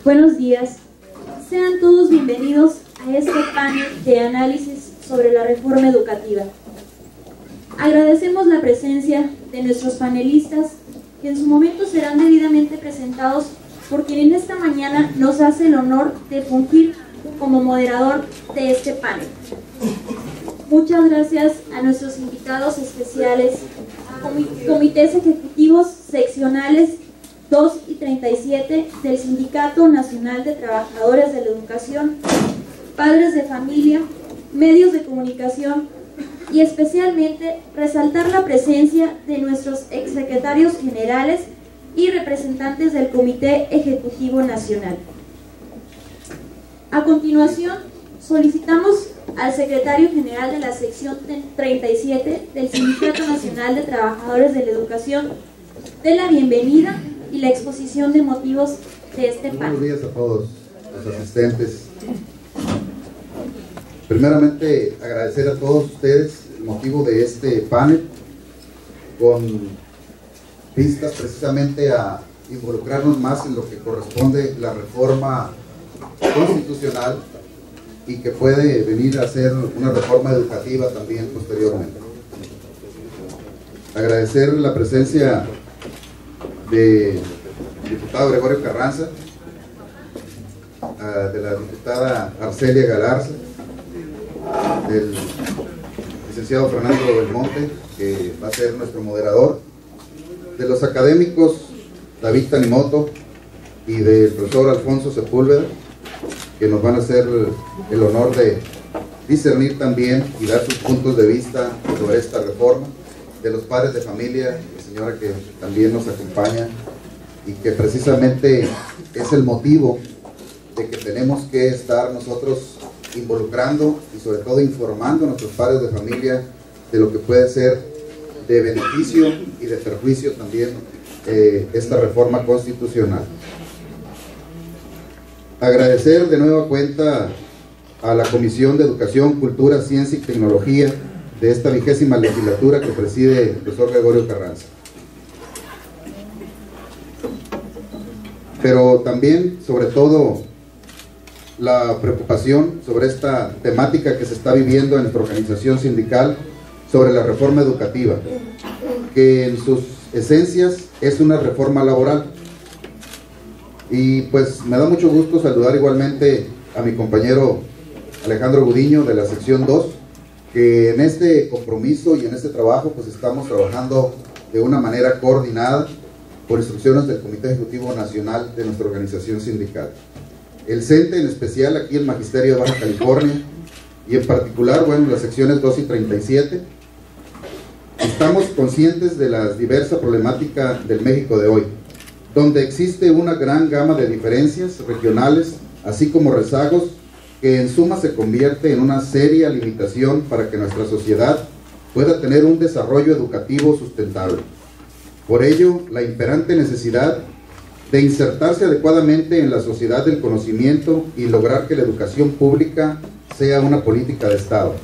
Buenos días. Sean todos bienvenidos a este panel de análisis sobre la reforma educativa. Agradecemos la presencia de nuestros panelistas, que en su momento serán debidamente presentados por quien en esta mañana nos hace el honor de fungir como moderador de este panel. Muchas gracias a nuestros invitados especiales, comités ejecutivos seccionales 2 y 37 del Sindicato Nacional de Trabajadores de la Educación, padres de familia, medios de comunicación y especialmente resaltar la presencia de nuestros exsecretarios generales y representantes del Comité Ejecutivo Nacional. A continuación, solicitamos al secretario general de la sección 37 del Sindicato Nacional de Trabajadores de la Educación de la bienvenida y la exposición de motivos de este panel. Buenos días a todos los asistentes. Primeramente, agradecer a todos ustedes el motivo de este panel, con vistas precisamente a involucrarnos más en lo que corresponde la reforma constitucional y que puede venir a ser una reforma educativa también posteriormente. Agradecer la presencia del diputado Gregorio Carranza, de la diputada Arcelia Galarza, del licenciado Fernando Belmonte, que va a ser nuestro moderador, de los académicos David Tanimoto y del profesor Alfonso Sepúlveda, que nos van a hacer el honor de discernir también y dar sus puntos de vista sobre esta reforma, de los padres de familia, la señora que también nos acompaña y que precisamente es el motivo de que tenemos que estar nosotros involucrando y sobre todo informando a nuestros padres de familia de lo que puede ser de beneficio y de perjuicio también esta reforma constitucional. Agradecer de nueva cuenta a la Comisión de Educación, Cultura, Ciencia y Tecnología de esta 20ª legislatura que preside el profesor Gregorio Carranza. Pero también, sobre todo, la preocupación sobre esta temática que se está viviendo en nuestra organización sindical sobre la reforma educativa, que en sus esencias es una reforma laboral. Y pues me da mucho gusto saludar igualmente a mi compañero Alejandro Gudiño de la sección 2, que en este compromiso y en este trabajo pues estamos trabajando de una manera coordinada por instrucciones del Comité Ejecutivo Nacional de nuestra organización sindical. El CENTE, en especial aquí el Magisterio de Baja California, y en particular, bueno, las secciones 2 y 37, estamos conscientes de la diversa problemática del México de hoy, donde existe una gran gama de diferencias regionales, así como rezagos, que en suma se convierte en una seria limitación para que nuestra sociedad pueda tener un desarrollo educativo sustentable. Por ello, la imperante necesidad de insertarse adecuadamente en la sociedad del conocimiento y lograr que la educación pública sea una política de Estado,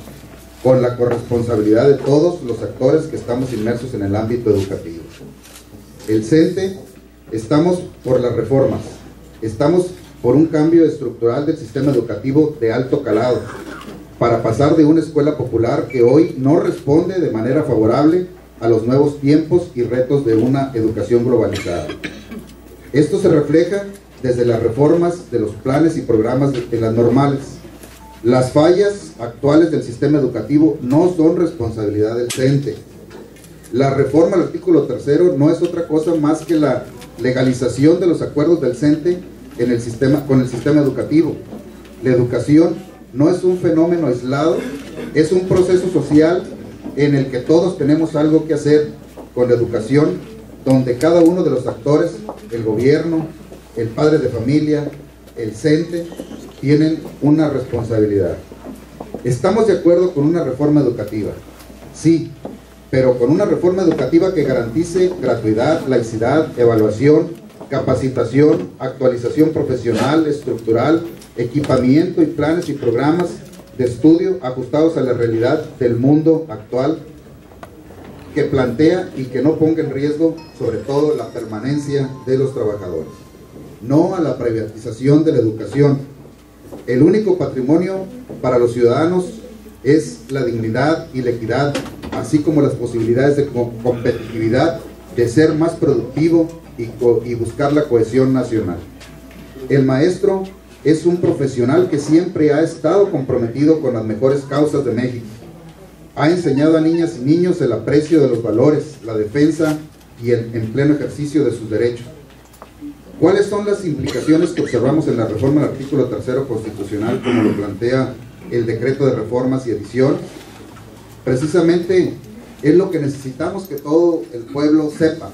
con la corresponsabilidad de todos los actores que estamos inmersos en el ámbito educativo. El CENTE, estamos por las reformas, estamos por un cambio estructural del sistema educativo de alto calado, para pasar de una escuela popular que hoy no responde de manera favorable a los nuevos tiempos y retos de una educación globalizada. Esto se refleja desde las reformas de los planes y programas en las normales. Las fallas actuales del sistema educativo no son responsabilidad del CENTE. La reforma al artículo 3 no es otra cosa más que la legalización de los acuerdos del CENTE en el sistema, con el sistema educativo. La educación no es un fenómeno aislado, es un proceso social en el que todos tenemos algo que hacer con la educación, donde cada uno de los actores, el gobierno, el padre de familia, el CENTE, tienen una responsabilidad. Estamos de acuerdo con una reforma educativa, sí, pero con una reforma educativa que garantice gratuidad, laicidad, evaluación, capacitación, actualización profesional, estructural, equipamiento y planes y programas de estudio ajustados a la realidad del mundo actual, que plantea y que no ponga en riesgo sobre todo la permanencia de los trabajadores. no a la privatización de la educación. El único patrimonio para los ciudadanos es la dignidad y la equidad, así como las posibilidades de competitividad, de ser más productivo y buscar la cohesión nacional. El maestro es un profesional que siempre ha estado comprometido con las mejores causas de México. Ha enseñado a niñas y niños el aprecio de los valores, la defensa y el en pleno ejercicio de sus derechos. ¿Cuáles son las implicaciones que observamos en la reforma del artículo 3º constitucional, como lo plantea el decreto de reformas y edición? Precisamente es lo que necesitamos que todo el pueblo sepa,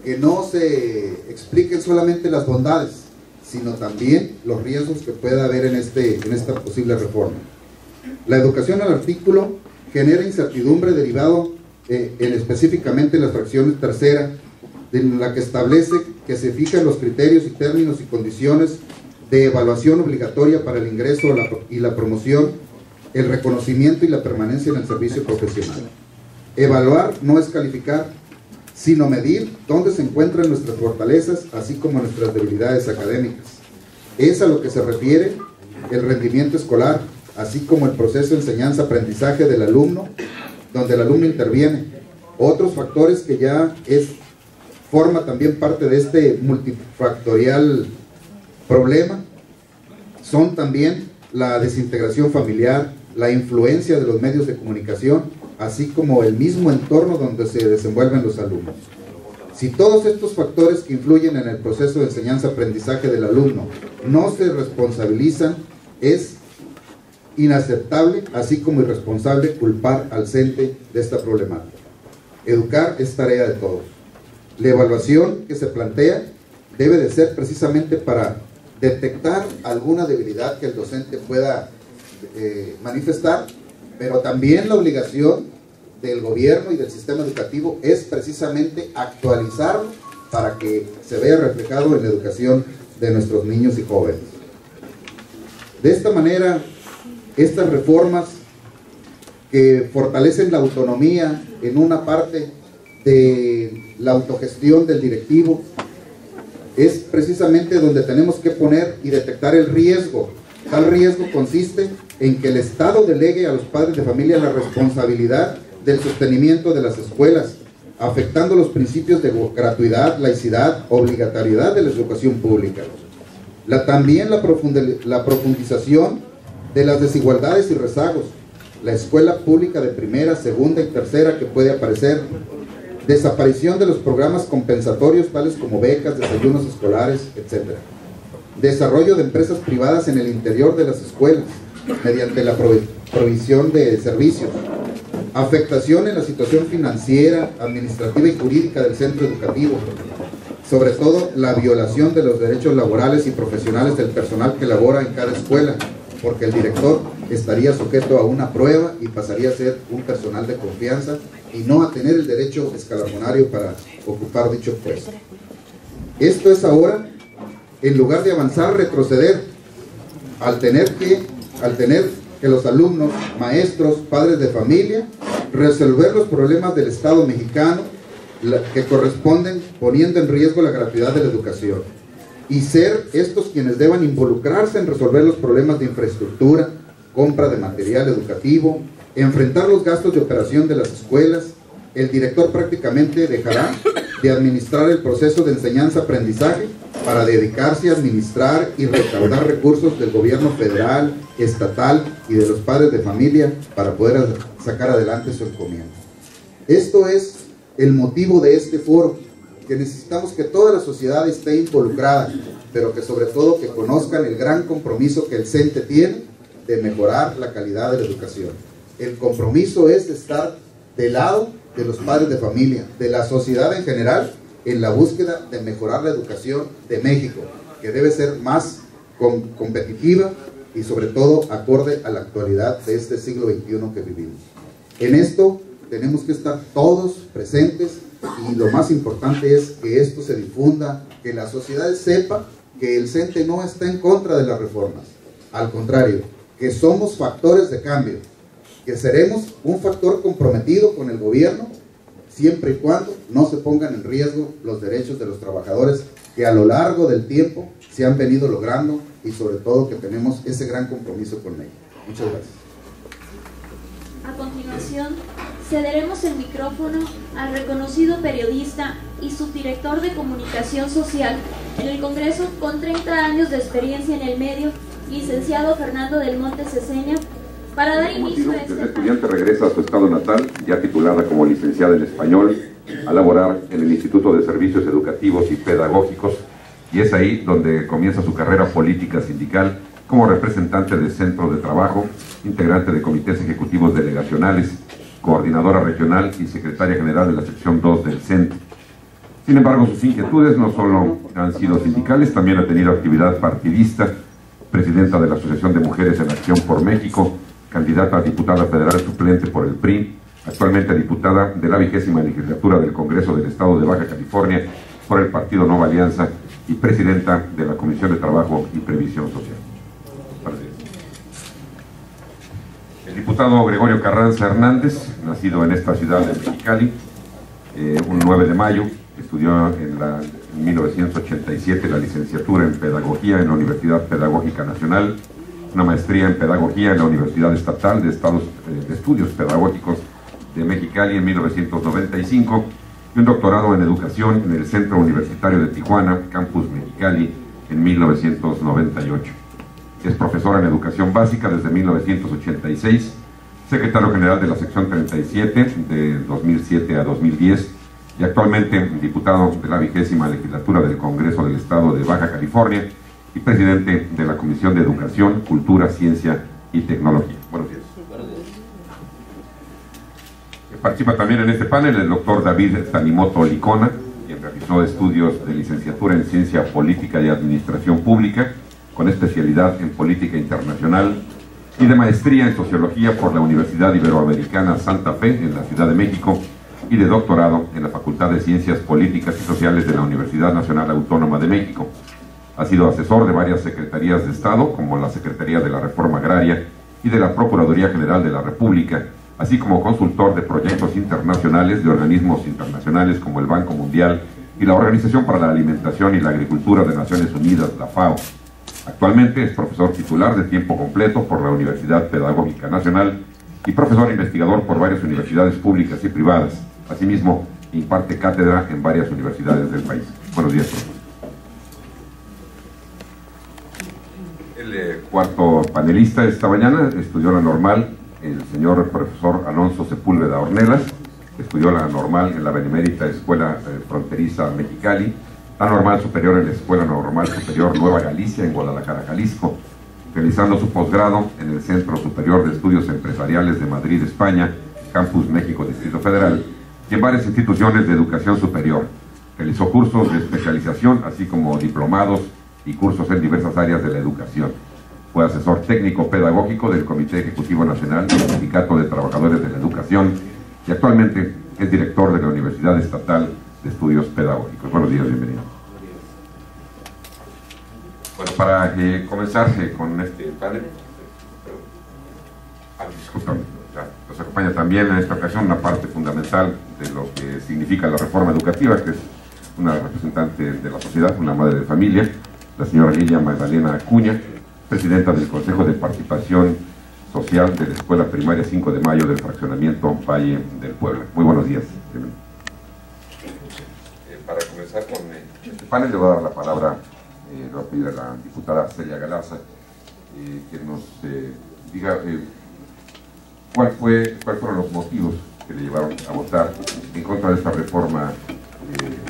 que no se expliquen solamente las bondades, sino también los riesgos que pueda haber en esta posible reforma. La educación al artículo genera incertidumbre derivado específicamente en la fracción tercera, en la que establece que se fijan los criterios y términos y condiciones de evaluación obligatoria para el ingreso y la promoción, el reconocimiento y la permanencia en el servicio profesional. Evaluar no es calificar, sino medir dónde se encuentran nuestras fortalezas, así como nuestras debilidades académicas. Es a lo que se refiere el rendimiento escolar, así como el proceso de enseñanza-aprendizaje del alumno, donde el alumno interviene. Otros factores que ya forma también parte de este multifactorial problema son también la desintegración familiar, la influencia de los medios de comunicación, así como el mismo entorno donde se desenvuelven los alumnos. Si todos estos factores que influyen en el proceso de enseñanza-aprendizaje del alumno no se responsabilizan, es inaceptable, así como irresponsable, culpar al CENTE de esta problemática. Educar es tarea de todos. La evaluación que se plantea debe de ser precisamente para detectar alguna debilidad que el docente pueda manifestar, pero también la obligación del gobierno y del sistema educativo es precisamente actualizarlo para que se vea reflejado en la educación de nuestros niños y jóvenes. De esta manera, estas reformas que fortalecen la autonomía en una parte de la autogestión del directivo, es precisamente donde tenemos que poner y detectar el riesgo. Tal riesgo consiste en que el Estado delegue a los padres de familia la responsabilidad del sostenimiento de las escuelas, afectando los principios de gratuidad, laicidad, obligatoriedad de la educación pública. También la profundización de las desigualdades y rezagos, la escuela pública de primera, segunda y tercera que puede aparecer, desaparición de los programas compensatorios tales como becas, desayunos escolares, etc. Desarrollo de empresas privadas en el interior de las escuelas, mediante la provisión de servicios, afectación en la situación financiera, administrativa y jurídica del centro educativo, sobre todo la violación de los derechos laborales y profesionales del personal que labora en cada escuela, porque el director estaría sujeto a una prueba y pasaría a ser un personal de confianza y no a tener el derecho escalafonario para ocupar dicho puesto. Esto es ahora, en lugar de avanzar, retroceder, al tener que los alumnos, maestros, padres de familia, resolver los problemas del Estado mexicano que corresponden, poniendo en riesgo la gratuidad de la educación, y ser estos quienes deban involucrarse en resolver los problemas de infraestructura, compra de material educativo, enfrentar los gastos de operación de las escuelas. El director prácticamente dejará de administrar el proceso de enseñanza-aprendizaje para dedicarse a administrar y recaudar recursos del gobierno federal, estatal y de los padres de familia para poder sacar adelante su encomienda. Esto es el motivo de este foro, que necesitamos que toda la sociedad esté involucrada, pero que sobre todo que conozcan el gran compromiso que el CENTE tiene de mejorar la calidad de la educación. El compromiso es de estar del lado de los padres de familia, de la sociedad en general, en la búsqueda de mejorar la educación de México, que debe ser más competitiva y sobre todo acorde a la actualidad de este siglo XXI que vivimos. En esto tenemos que estar todos presentes y lo más importante es que esto se difunda, que la sociedad sepa que el CENTE no está en contra de las reformas, al contrario, que somos factores de cambio, que seremos un factor comprometido con el gobierno siempre y cuando no se pongan en riesgo los derechos de los trabajadores que a lo largo del tiempo se han venido logrando, y sobre todo que tenemos ese gran compromiso con ellos. Muchas gracias. A continuación, cederemos el micrófono al reconocido periodista y subdirector de comunicación social en el Congreso con 30 años de experiencia en el medio, licenciado Fernando del Monte Ceseña, para dar inicio a este panel. El estudiante regresa a su estado natal, ya titulada como licenciada en español, a laborar en el Instituto de Servicios Educativos y Pedagógicos, y es ahí donde comienza su carrera política sindical como representante de centros de trabajo, integrante de comités ejecutivos delegacionales, coordinadora regional y secretaria general de la sección 2 del CENT. Sin embargo, sus inquietudes no solo han sido sindicales, también ha tenido actividad partidista, presidenta de la Asociación de Mujeres en Acción por México, candidata a diputada federal suplente por el PRI, actualmente diputada de la 20ª legislatura del Congreso del Estado de Baja California por el Partido Nueva Alianza y presidenta de la Comisión de Trabajo y Previsión Social. El diputado Gregorio Carranza Hernández, nacido en esta ciudad de Mexicali, un 9 de mayo, estudió en 1987 la licenciatura en Pedagogía en la Universidad Pedagógica Nacional, una maestría en Pedagogía en la Universidad Estatal de Estudios Pedagógicos de Mexicali en 1995, y un doctorado en Educación en el Centro Universitario de Tijuana, Campus Mexicali, en 1998. Es profesora en Educación Básica desde 1986, secretario general de la sección 37 de 2007 a 2010 y actualmente diputado de la 20ª legislatura del Congreso del Estado de Baja California y presidente de la Comisión de Educación, Cultura, Ciencia y Tecnología. Buenos días. Participa también en este panel el doctor David Tanimoto Licona, quien realizó estudios de licenciatura en Ciencia Política y Administración Pública, con especialidad en Política Internacional, y de maestría en Sociología por la Universidad Iberoamericana Santa Fe, en la Ciudad de México, y de doctorado en la Facultad de Ciencias Políticas y Sociales de la Universidad Nacional Autónoma de México. Ha sido asesor de varias secretarías de Estado, como la Secretaría de la Reforma Agraria y de la Procuraduría General de la República, así como consultor de proyectos internacionales de organismos internacionales como el Banco Mundial y la Organización para la Alimentación y la Agricultura de Naciones Unidas, la FAO. Actualmente es profesor titular de tiempo completo por la Universidad Pedagógica Nacional y profesor investigador por varias universidades públicas y privadas. Asimismo, imparte cátedra en varias universidades del país. Buenos días, profesor. El cuarto panelista esta mañana estudió la normal, el señor profesor Alonso Sepúlveda Ornelas, estudió la normal en la Benemérita Escuela Fronteriza Mexicali, la normal superior en la Escuela Normal Superior Nueva Galicia en Guadalajara, Jalisco, realizando su posgrado en el Centro Superior de Estudios Empresariales de Madrid, España, Campus México, Distrito Federal, y en varias instituciones de educación superior. Realizó cursos de especialización, así como diplomados y cursos en diversas áreas de la educación. Fue asesor técnico pedagógico del Comité Ejecutivo Nacional del Sindicato de Trabajadores de la Educación y actualmente es director de la Universidad Estatal de Estudios Pedagógicos. Buenos días, bienvenido. Bueno, para comenzar con este panel, discúlpame, nos acompaña también en esta ocasión una parte fundamental de lo que significa la reforma educativa, que es una representante de la sociedad, una madre de familia, la señora Lilia Magdalena Acuña, presidenta del Consejo de Participación Social de la Escuela Primaria 5 de Mayo del Fraccionamiento Valle del Puebla. Muy buenos días. Para comenzar con este panel, le voy a dar la palabra, le voy a pedir a la diputada Celia Galaza que nos diga cuáles fueron los motivos que le llevaron a votar en contra de esta reforma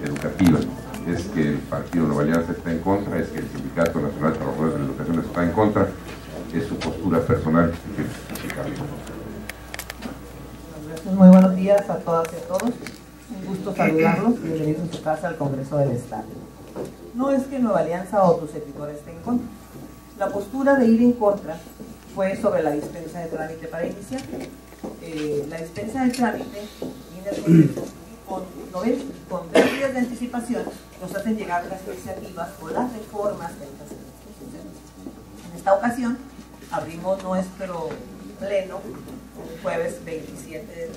educativa. ¿Es que el Partido Nueva Alianza está en contra? ¿Es que el Sindicato Nacional de Trabajadores de la Educación está en contra? ¿Es su postura personal? Muy buenos días a todas y a todos. Un gusto saludarlos. Bienvenidos a su casa al Congreso del Estado. No es que Nueva Alianza o tu servidor esté en contra. La postura de ir en contra fue sobre la dispensa de trámite para iniciar. La dispensa de trámite viene con 20 días de anticipación, nos hacen llegar las iniciativas o las reformas de las instituciones. En esta ocasión abrimos nuestro pleno el jueves 27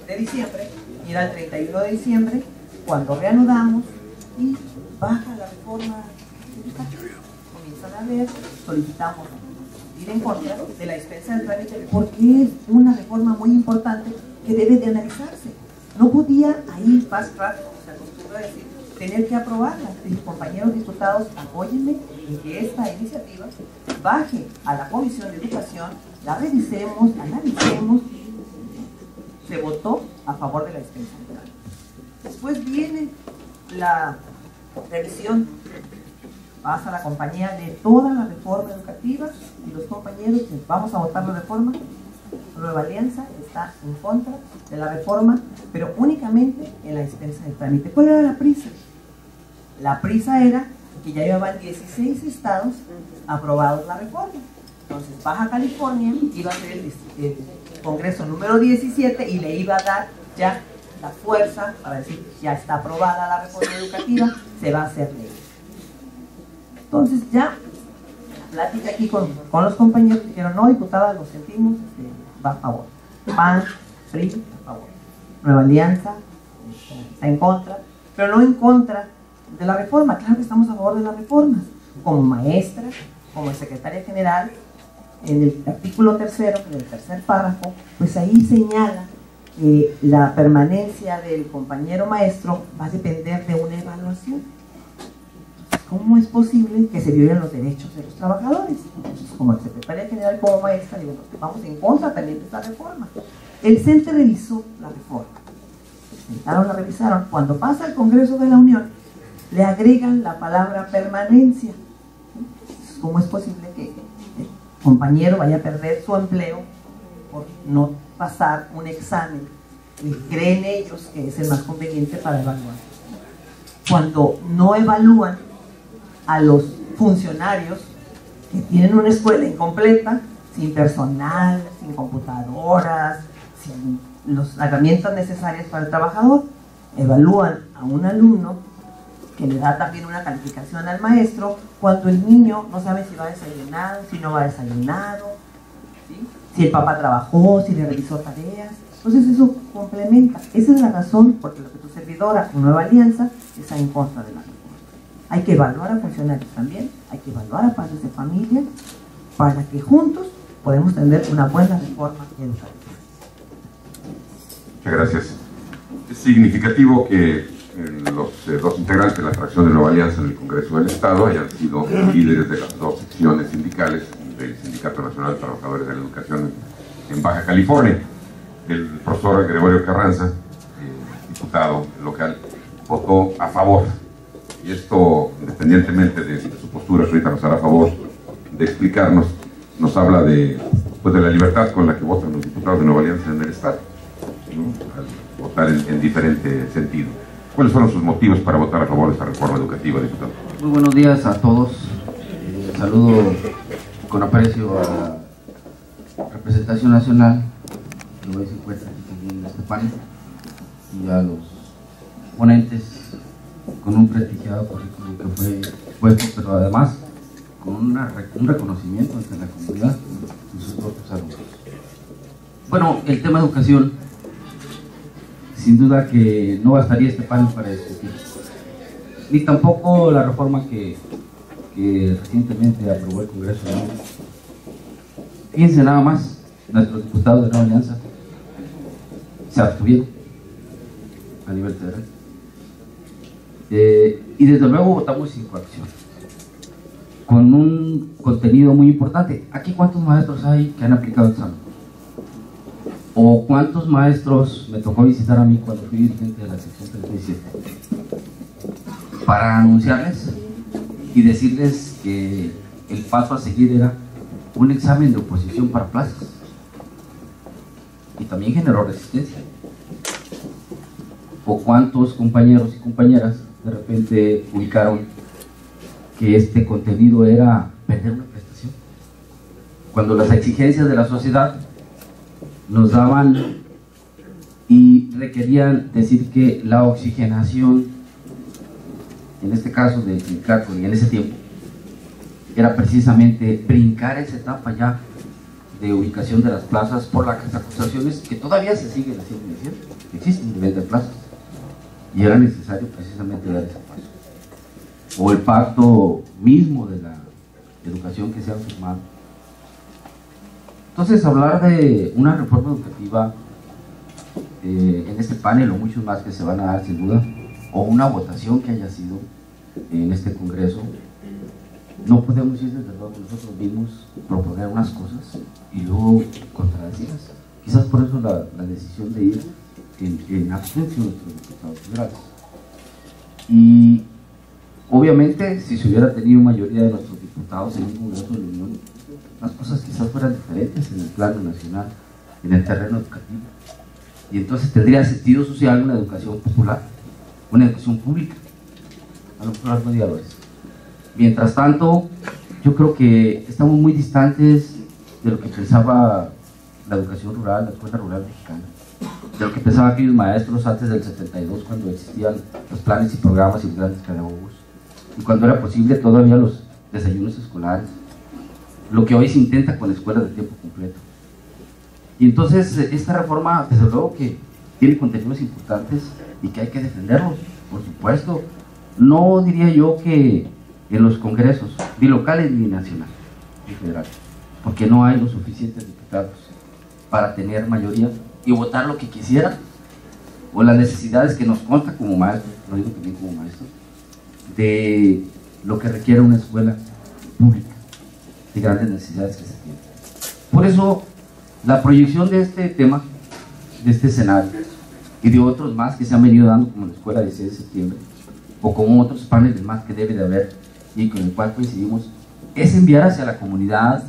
de diciembre Y era el 31 de diciembre cuando reanudamos y baja la reforma educativa. Comienzan a ver, solicitamos ir en contra de la dispensa del trámite porque es una reforma muy importante que debe de analizarse. No podía ahí fast track, se acostumbra a decir, tener que aprobarla. Dije, compañeros diputados, apóyenme en que esta iniciativa baje a la Comisión de Educación, la revisemos, analicemos. Se votó a favor de la dispensa del trámite. Después viene la revisión, pasa la compañía de toda la reforma educativa y los compañeros dicen, vamos a votar la reforma. Nueva Alianza está en contra de la reforma, pero únicamente en la dispensa del trámite. ¿Cuál era la prisa? La prisa era que ya llevaban 16 estados aprobados la reforma. Entonces Baja California iba a ser el Congreso número 17 y le iba a dar ya la fuerza para decir, ya está aprobada la reforma educativa, se va a hacer ley. Entonces ya la plática aquí con los compañeros dijeron, no, diputada, lo sentimos, va a favor. PAN, PRI, a favor. Nueva Alianza está en contra, pero no en contra de la reforma. Claro que estamos a favor de la reforma. Como maestra, como secretaria general, en el artículo 3, en el tercer párrafo, pues ahí señala que la permanencia del compañero maestro va a depender de una evaluación. ¿Cómo es posible que se violen los derechos de los trabajadores? Entonces, como secretaria general, como maestra, digo, vamos en contra también de esta reforma. El CENTE revisó la reforma. Sentaron, la revisaron. Cuando pasa al Congreso de la Unión, le agregan la palabra permanencia. ¿Cómo es posible que el compañero vaya a perder su empleo por no pasar un examen y creen ellos que es el más conveniente para evaluar? Cuando no evalúan a los funcionarios que tienen una escuela incompleta, sin personal, sin computadoras, sin las herramientas necesarias para el trabajador, evalúan a un alumno que le da también una calificación al maestro cuando el niño no sabe si va desayunado, si no va desayunado, ¿sí? Si el papá trabajó, si le realizó tareas. Entonces eso complementa. Esa es la razón por la que tu servidora, Nueva Alianza, está en contra de la reforma. Hay que evaluar a funcionarios también, hay que evaluar a padres de familia para que juntos podamos tener una buena reforma educativa. Muchas gracias. Es significativo que los dos integrantes de la fracción de Nueva Alianza en el Congreso del Estado hayan sido líderes de las dos secciones sindicales del Sindicato Nacional de Trabajadores de la Educación en Baja California. El profesor Gregorio Carranza, diputado local, votó a favor. Y esto, independientemente de su postura, ahorita nos hará favor de explicarnos, nos habla de la libertad con la que votan los diputados de Nueva Alianza en el Estado, ¿no? Al votar en diferente sentido. ¿Cuáles fueron sus motivos para votar a favor de esta reforma educativa, diputado? Muy buenos días a todos. Saludo con aprecio a la representación nacional, que hoy se encuentra aquí en este panel, y a los ponentes con un prestigiado currículum que fue puesto, pero además con un reconocimiento ante la comunidad y sus propios alumnos. Bueno, el tema educación, sin duda que no bastaría este panel para discutir, ni tampoco la reforma que recientemente aprobó el Congreso de la Unión. Fíjense nada más, nuestros diputados de Nueva Alianza se abstuvieron a nivel federal. Y desde luego votamos sin coacción, con un contenido muy importante. Aquí, ¿cuántos maestros hay que han aplicado el examen? ¿O cuántos maestros me tocó visitar a mí cuando fui dirigente de la sección 37? Para anunciarles y decirles que el paso a seguir era un examen de oposición para plazas, y también generó resistencia. ¿O cuántos compañeros y compañeras de repente ubicaron que este contenido era perder una prestación, cuando las exigencias de la sociedad nos daban y requerían decir que la oxigenación, en este caso del sindicato y en ese tiempo, era precisamente brincar esa etapa ya de ubicación de las plazas por las acusaciones que todavía se siguen haciendo, existen nivel de plazas, y era necesario precisamente dar ese paso. O el pacto mismo de la educación que se ha firmado. Entonces, hablar de una reforma educativa en este panel, o muchos más que se van a dar sin duda, o una votación que haya sido en este Congreso, no podemos ir desde luego nosotros mismos proponer unas cosas y luego contradecirlas. Quizás por eso la decisión de ir en abstención de nuestros diputados federales. Y obviamente, si se hubiera tenido mayoría de nuestros diputados en un Congreso de la Unión, las cosas quizás fueran diferentes en el plano nacional, en el terreno educativo. Y entonces tendría sentido social una educación popular, una educación pública. A lo mejor algún día lo es. Mientras tanto, yo creo que estamos muy distantes de lo que pensaba la educación rural, la escuela rural mexicana, de lo que pensaban aquellos maestros antes del 72, cuando existían los planes y programas y los grandes pedagogos, y cuando era posible todavía los desayunos escolares, lo que hoy se intenta con escuelas de tiempo completo. Y entonces esta reforma, desde luego que tiene contenidos importantes y que hay que defenderlos, por supuesto. No diría yo que en los congresos, ni locales ni nacional, ni federal, porque no hay los suficientes diputados para tener mayoría y votar lo que quisieran, o las necesidades que nos consta como maestros, lo digo también como maestro, de lo que requiere una escuela pública, de grandes necesidades que se tienen. Por eso, la proyección de este tema, de este escenario, y de otros más que se han venido dando, como la escuela 16 de septiembre, o como otros paneles más que debe de haber, y con el cual coincidimos, es enviar hacia la comunidad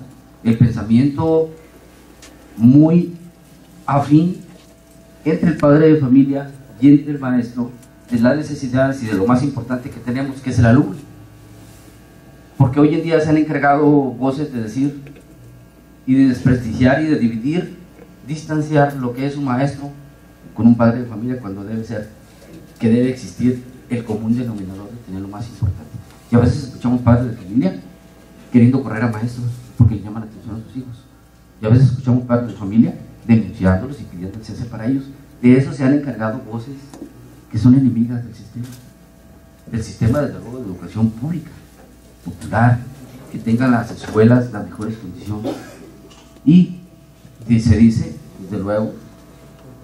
el pensamiento muy afín entre el padre de familia y entre el maestro, de las necesidades y de lo más importante que tenemos, que es el alumno. Porque hoy en día se han encargado voces de decir y de desprestigiar y de dividir, distanciar lo que es un maestro con un padre de familia, cuando debe ser, que debe existir el común denominador de tener lo más importante. Y a veces escuchamos padres de familia queriendo correr a maestros porque les llaman la atención a sus hijos. Y a veces escuchamos padres de familia denunciándolos y pidiendo el cese para ellos. De eso se han encargado voces que son enemigas del sistema desde luego de educación pública, popular, que tengan las escuelas las mejores condiciones. Y se dice, desde luego,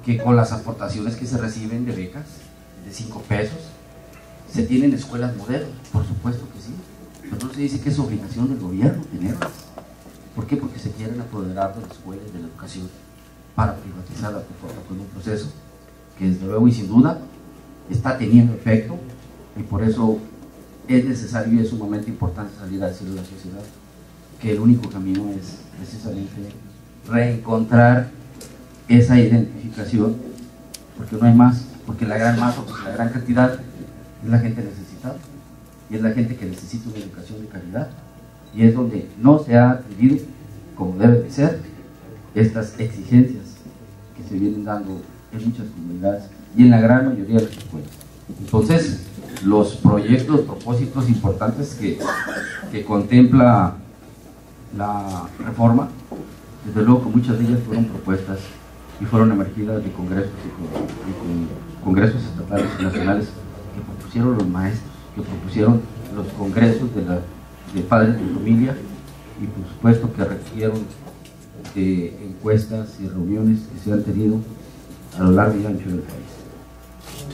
que con las aportaciones que se reciben de becas de 5 pesos, se tienen escuelas modelos. Por supuesto que sí, pero no se dice que es obligación del gobierno tenerlas. ¿Por qué? Porque se quieren apoderar de las escuelas, de la educación, para privatizarla con un proceso que desde luego y sin duda está teniendo efecto, y por eso es necesario y es sumamente importante salir a decirle a la sociedad que el único camino es precisamente reencontrar esa identificación, porque no hay más, porque la gran masa, porque la gran cantidad es la gente necesitada, y es la gente que necesita una educación de calidad, y es donde no se ha atendido como debe de ser estas exigencias que se vienen dando en muchas comunidades y en la gran mayoría de las escuelas. Entonces, los proyectos, propósitos importantes que contempla la reforma, desde luego que muchas de ellas fueron propuestas y fueron emergidas de congresos y con congresos estatales y nacionales que propusieron los maestros, que propusieron los congresos de padres de familia, y por supuesto que requirieron de encuestas y reuniones que se han tenido a lo largo y ancho del país.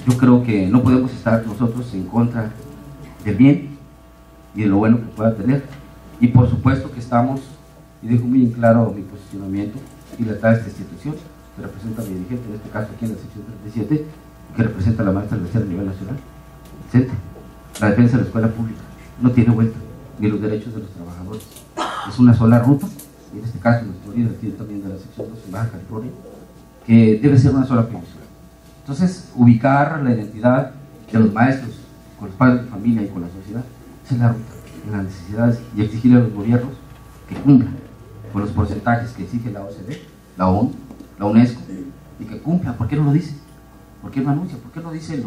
Yo creo que no podemos estar nosotros en contra del bien y de lo bueno que pueda tener, y por supuesto que estamos, y dejo muy en claro mi posicionamiento y la de esta institución que representa a mi dirigente, en este caso aquí en la sección 37, que representa a la maestra universitaria a nivel nacional, CENTE. La defensa de la escuela pública no tiene vuelta, ni los derechos de los trabajadores. Es una sola ruta, y en este caso nuestro líder aquí también de la sección 2 en Baja California, que debe ser una sola promoción. Entonces, ubicar la identidad de los maestros con los padres de familia y con la sociedad, esa es la ruta, en las necesidades, y exigirle a los gobiernos que cumplan con los porcentajes que exige la OCDE, la ONU, la UNESCO, y que cumplan. ¿Por qué no lo dicen? ¿Por qué no anuncian? ¿Por qué no dicen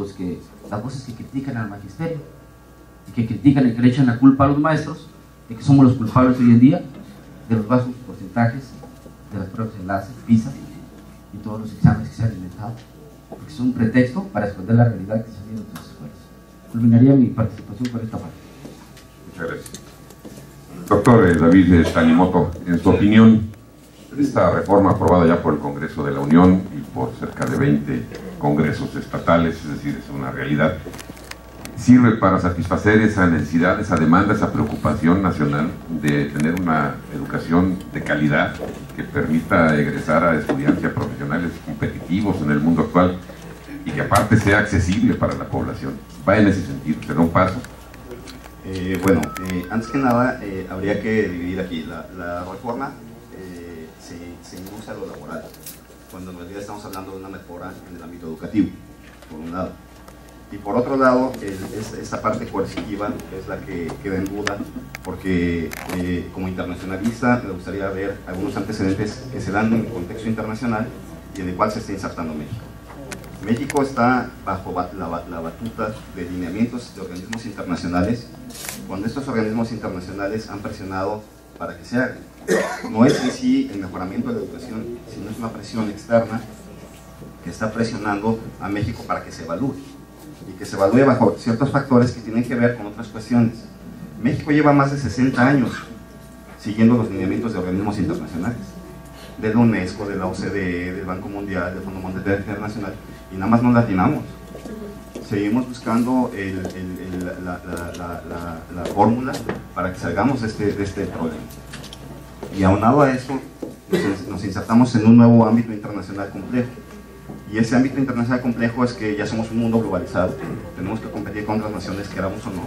las voces que critican al magisterio y que critican y que le echan la culpa a los maestros de que somos los culpables hoy en día de los bajos porcentajes de las pruebas enlace, PISA, y todos los exámenes que se han inventado, porque son un pretexto para esconder la realidad que se ha habido en otras escuelas. Culminaría mi participación por esta parte. Muchas gracias. Doctor David Tanimoto, en su opinión, esta reforma aprobada ya por el Congreso de la Unión y por cerca de 20 congresos estatales, es decir, es una realidad, ¿sirve para satisfacer esa necesidad, esa demanda, esa preocupación nacional de tener una educación de calidad que permita egresar a estudiantes y a profesionales competitivos en el mundo actual y que aparte sea accesible para la población? ¿Va en ese sentido? ¿Será un paso? Antes que nada habría que dividir aquí. La reforma se induce a lo laboral, cuando en realidad estamos hablando de una mejora en el ámbito educativo, por un lado. Y por otro lado, esta parte coercitiva es la que queda en duda, porque como internacionalista me gustaría ver algunos antecedentes que se dan en el contexto internacional y en el cual se está insertando México. México está bajo la batuta de lineamientos de organismos internacionales, cuando estos organismos internacionales han presionado para que se haga. No es en sí el mejoramiento de la educación, sino es una presión externa que está presionando a México para que se evalúe, y que se evalúe bajo ciertos factores que tienen que ver con otras cuestiones. México lleva más de 60 años siguiendo los lineamientos de organismos internacionales, de la UNESCO, de la OCDE, del Banco Mundial, del Fondo Monetario Internacional, y nada más no la atinamos. Seguimos buscando la fórmula para que salgamos de este problema. Y aunado a eso, nos insertamos en un nuevo ámbito internacional complejo. Y ese ámbito internacional complejo es que ya somos un mundo globalizado, tenemos que competir con otras naciones, queramos o no.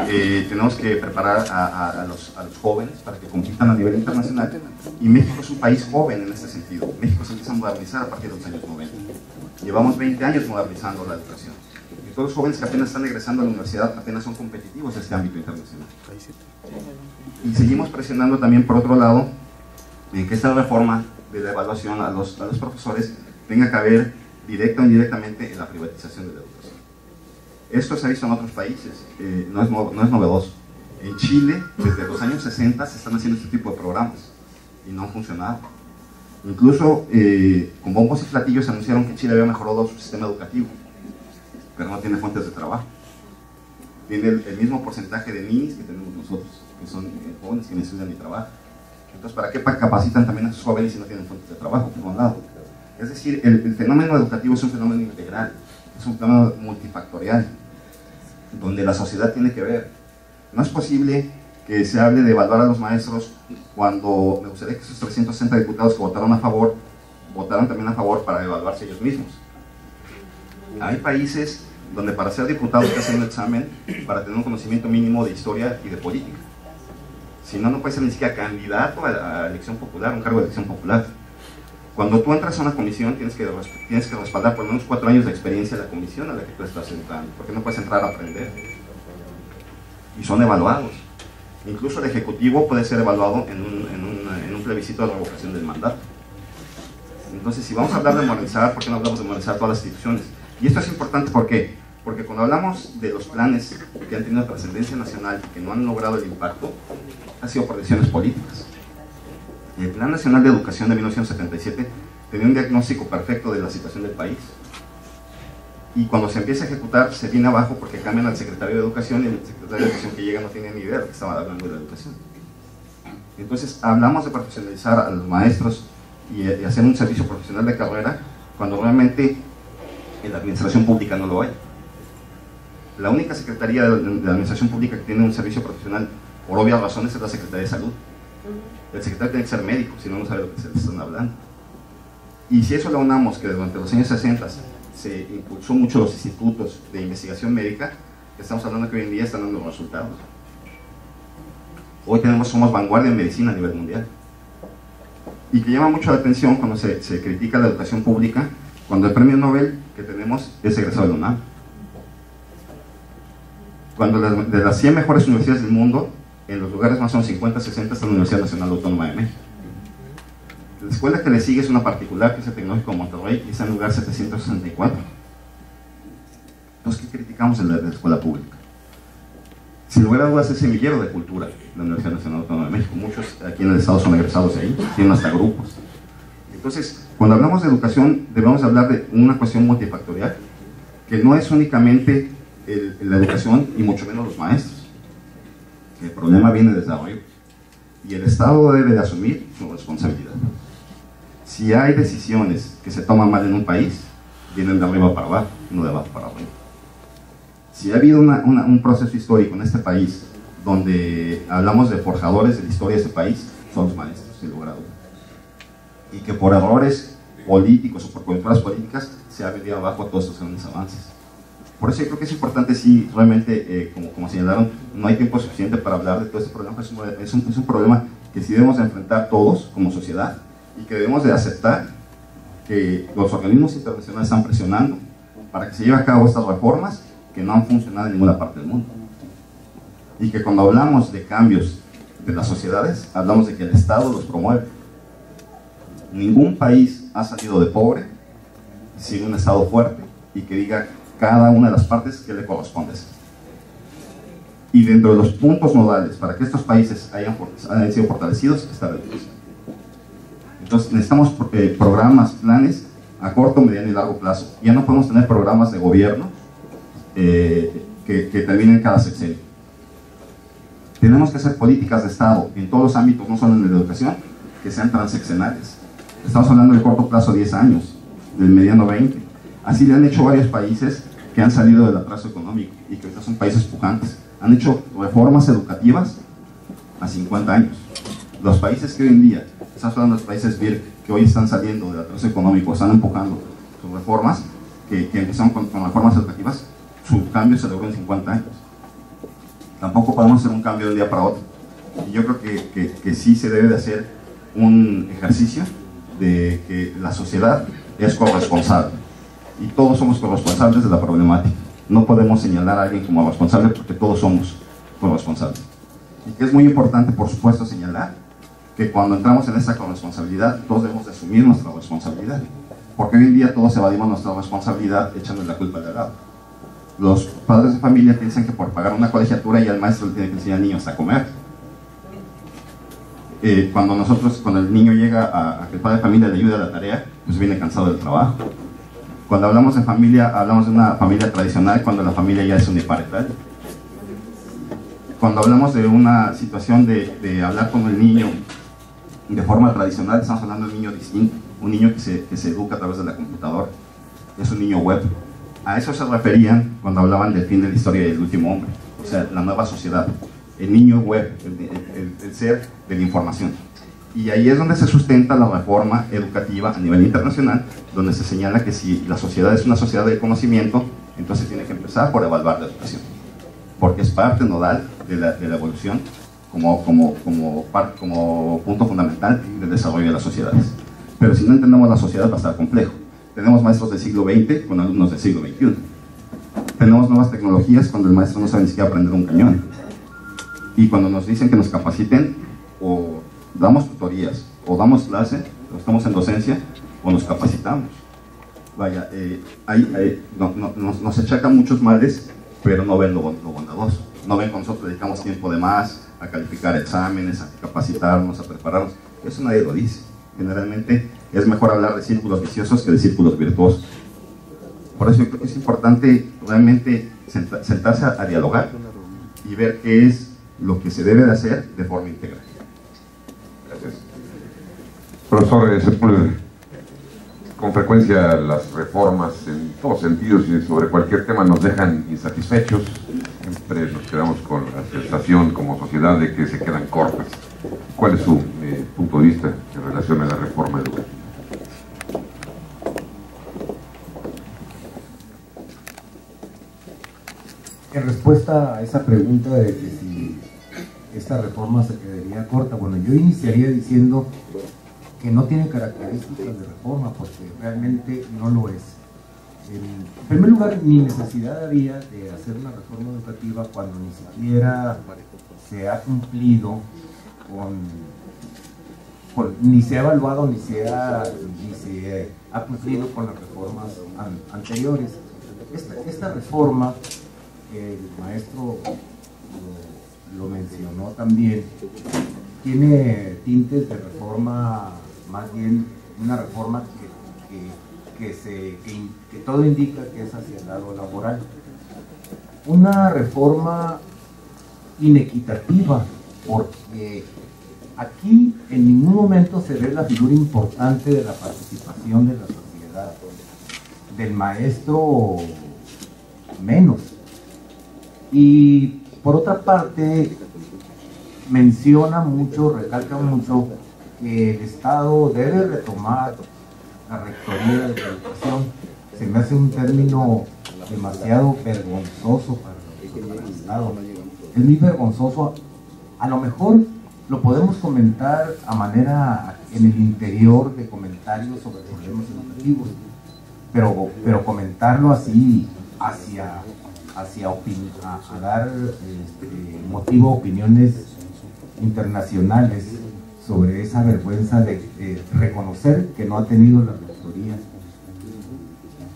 Tenemos que preparar a los jóvenes para que compitan a nivel internacional, y México es un país joven en este sentido. México se empieza a modernizar a partir de los años 90. Llevamos 20 años modernizando la educación, y todos los jóvenes que apenas están egresando a la universidad apenas son competitivos en este ámbito internacional. Y seguimos presionando también, por otro lado, en que esta reforma de la evaluación a los profesores tenga que haber directa o indirectamente en la privatización de la educación. Esto se ha visto en otros países, no es novedoso. En Chile, desde los años 60 se están haciendo este tipo de programas y no han funcionado. Incluso con bombos y platillos anunciaron que Chile había mejorado su sistema educativo, pero no tiene fuentes de trabajo. Tiene el mismo porcentaje de ninis que tenemos nosotros, que son jóvenes que ni estudian ni trabajan. Entonces, ¿para qué capacitan también a esos jóvenes si no tienen fuentes de trabajo, por un lado? Es decir, el fenómeno educativo es un fenómeno integral, es un fenómeno multifactorial, donde la sociedad tiene que ver. No es posible que se hable de evaluar a los maestros cuando me gustaría que esos 360 diputados que votaron a favor, votaran también a favor para evaluarse ellos mismos. Hay países donde para ser diputados te hacen un examen para tener un conocimiento mínimo de historia y de política. Si no, no puedes ser ni siquiera candidato a elección popular, un cargo de elección popular. Cuando tú entras a una comisión tienes que respaldar por lo menos 4 años de experiencia en la comisión a la que tú estás entrando, porque no puedes entrar a aprender. Y son evaluados. Incluso el Ejecutivo puede ser evaluado en un plebiscito de revocación del mandato. Entonces, si vamos a hablar de modernizar, ¿por qué no hablamos de modernizar todas las instituciones? Y esto es importante, ¿por qué? Porque cuando hablamos de los planes que han tenido trascendencia nacional y que no han logrado el impacto, ha sido por decisiones políticas. El Plan Nacional de Educación de 1977 tenía un diagnóstico perfecto de la situación del país. Y cuando se empieza a ejecutar, se viene abajo porque cambian al secretario de Educación, y el secretario de Educación que llega no tiene ni idea de lo que estaba hablando de la educación. Entonces, hablamos de profesionalizar a los maestros y hacer un servicio profesional de carrera cuando realmente en la administración pública no lo hay. La única secretaría de la administración pública que tiene un servicio profesional, por obvias razones, es la Secretaría de Salud. El secretario tiene que ser médico, si no, no sabe lo que se están hablando. Y si eso lo unamos, que durante los años 60 se impulsó mucho los institutos de investigación médica, estamos hablando que hoy en día están dando resultados. Hoy somos vanguardia en medicina a nivel mundial. Y que llama mucho la atención cuando se critica la educación pública, cuando el premio Nobel que tenemos es egresado de la UNAM. Cuando de las 100 mejores universidades del mundo, en los lugares más o menos 50, 60 está la Universidad Nacional Autónoma de México. La escuela que le sigue es una particular, que es el Tecnológico de Monterrey, y está en el lugar 764. Entonces, ¿qué criticamos de la escuela pública? Sin lugar a dudas es semillero de cultura la Universidad Nacional Autónoma de México. Muchos aquí en el estado son egresados de ahí, tienen hasta grupos. Entonces, cuando hablamos de educación, debemos hablar de una cuestión multifactorial, que no es únicamente la educación y mucho menos los maestros. El problema viene desde arriba y el Estado debe de asumir su responsabilidad. Si hay decisiones que se toman mal en un país, vienen de arriba para abajo, no de abajo para arriba. Si ha habido un proceso histórico en este país donde hablamos de forjadores de la historia de este país, son los maestros, sin lugar a dudas. Y que por errores políticos o por coyunturas políticas se ha venido abajo todos estos grandes avances. Por eso yo creo que es importante, sí, realmente, como señalaron, no hay tiempo suficiente para hablar de todo este problema. Es un problema que sí debemos de enfrentar todos como sociedad y que debemos de aceptar que los organismos internacionales están presionando para que se lleven a cabo estas reformas que no han funcionado en ninguna parte del mundo. Y que cuando hablamos de cambios de las sociedades, hablamos de que el Estado los promueve. Ningún país ha salido de pobre sin un Estado fuerte y que diga cada una de las partes que le corresponde. Y dentro de los puntos nodales para que estos países hayan sido fortalecidos está la educación. Entonces necesitamos programas, planes a corto, mediano y largo plazo. Ya no podemos tener programas de gobierno que terminen cada sexenio. Tenemos que hacer políticas de Estado en todos los ámbitos, no solo en la educación, que sean transeccionales. Estamos hablando de corto plazo 10 años, del mediano 20. Así le han hecho varios países que han salido del atraso económico y que ahorita son países pujantes. Han hecho reformas educativas a 50 años. Los países que hoy en día, estamos hablando de los países BRIC, que hoy están saliendo del atraso económico, están empujando sus reformas, que empezaron con reformas educativas, su cambio se logró en 50 años. Tampoco podemos hacer un cambio de un día para otro. Y yo creo que sí se debe de hacer un ejercicio de que la sociedad es corresponsable y todos somos corresponsables de la problemática. No podemos señalar a alguien como responsable porque todos somos corresponsables. Y que es muy importante, por supuesto, señalar que cuando entramos en esta corresponsabilidad, todos debemos de asumir nuestra responsabilidad, porque hoy en día todos evadimos nuestra responsabilidad echándole la culpa al de al lado. Los padres de familia piensan que por pagar una colegiatura ya el maestro le tiene que enseñar a niños a comer. Cuando el niño llega a que el padre de familia le ayude a la tarea, pues viene cansado del trabajo. Cuando hablamos de familia, hablamos de una familia tradicional cuando la familia ya es uniparental. Cuando hablamos de una situación de hablar con el niño de forma tradicional, estamos hablando de un niño distinto, un niño que se educa a través de la computadora, es un niño web. A eso se referían cuando hablaban del fin de la historia y del último hombre, o sea, la nueva sociedad, el niño web, el ser de la información. Y ahí es donde se sustenta la reforma educativa a nivel internacional, donde se señala que si la sociedad es una sociedad de conocimiento, entonces tiene que empezar por evaluar la educación, porque es parte nodal de la evolución como punto fundamental del desarrollo de las sociedades. Pero si no entendemos la sociedad va a estar complejo. Tenemos maestros del siglo XX con alumnos del siglo XXI. Tenemos nuevas tecnologías cuando el maestro no sabe ni siquiera prender un cañón. Y cuando nos dicen que nos capaciten, o damos tutorías, o damos clase, o estamos en docencia, o nos capacitamos. Vaya, nos achacan muchos males, pero no ven lo bondadoso. No ven que nosotros dedicamos tiempo de más a calificar exámenes, a capacitarnos, a prepararnos. Eso nadie lo dice. Generalmente es mejor hablar de círculos viciosos que de círculos virtuosos. Por eso yo creo que es importante realmente sentarse a dialogar y ver qué es lo que se debe de hacer de forma integral. Gracias. Profesor Sepúlveda, con frecuencia las reformas en todos sentidos y sobre cualquier tema nos dejan insatisfechos. Siempre nos quedamos con la sensación como sociedad de que se quedan cortas. ¿Cuál es su punto de vista en relación a la reforma educativa? En respuesta a esa pregunta de que si esta reforma se quedaría corta, bueno, yo iniciaría diciendo que no tiene características de reforma, porque realmente no lo es. En primer lugar, ni necesidad había de hacer una reforma educativa cuando ni siquiera se ha cumplido ni se ha evaluado ni se ha cumplido con las reformas anteriores. Esta reforma, el maestro lo mencionó también, tiene tintes de reforma más bien una reforma que todo indica que es hacia el lado laboral. Una reforma inequitativa, porque aquí en ningún momento se ve la figura importante de la participación de la sociedad, del maestro menos. Y por otra parte, menciona mucho, recalca mucho que el Estado debe retomar la rectoría de la educación. Se me hace un término demasiado vergonzoso para el Estado. Es muy vergonzoso. A lo mejor lo podemos comentar a manera en el interior de comentarios sobre problemas educativos, pero comentarlo así hacia a dar motivo a opiniones internacionales sobre esa vergüenza de reconocer que no ha tenido la rectoría.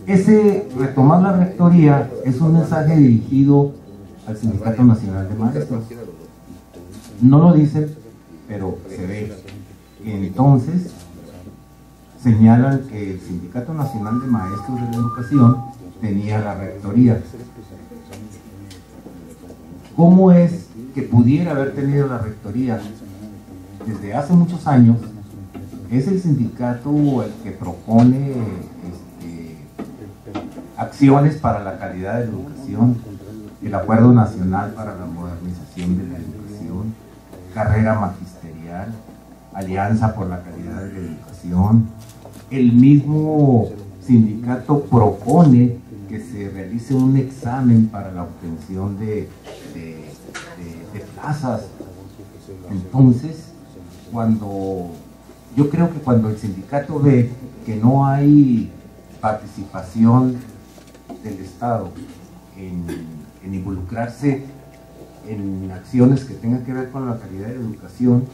Ese retomar la rectoría es un mensaje dirigido al Sindicato Nacional de Maestros. No lo dicen, pero se ve. Entonces, señalan que el Sindicato Nacional de Maestros de la Educación tenía la rectoría. ¿Cómo es que pudiera haber tenido la rectoría? Desde hace muchos años es el sindicato el que propone acciones para la calidad de la educación, el Acuerdo Nacional para la Modernización de la Educación, carrera magisterial, Alianza por la Calidad de la Educación. El mismo sindicato propone que se realice un examen para la obtención de plazas. Entonces, yo creo que cuando el sindicato ve que no hay participación del Estado en involucrarse en acciones que tengan que ver con la calidad de la educación,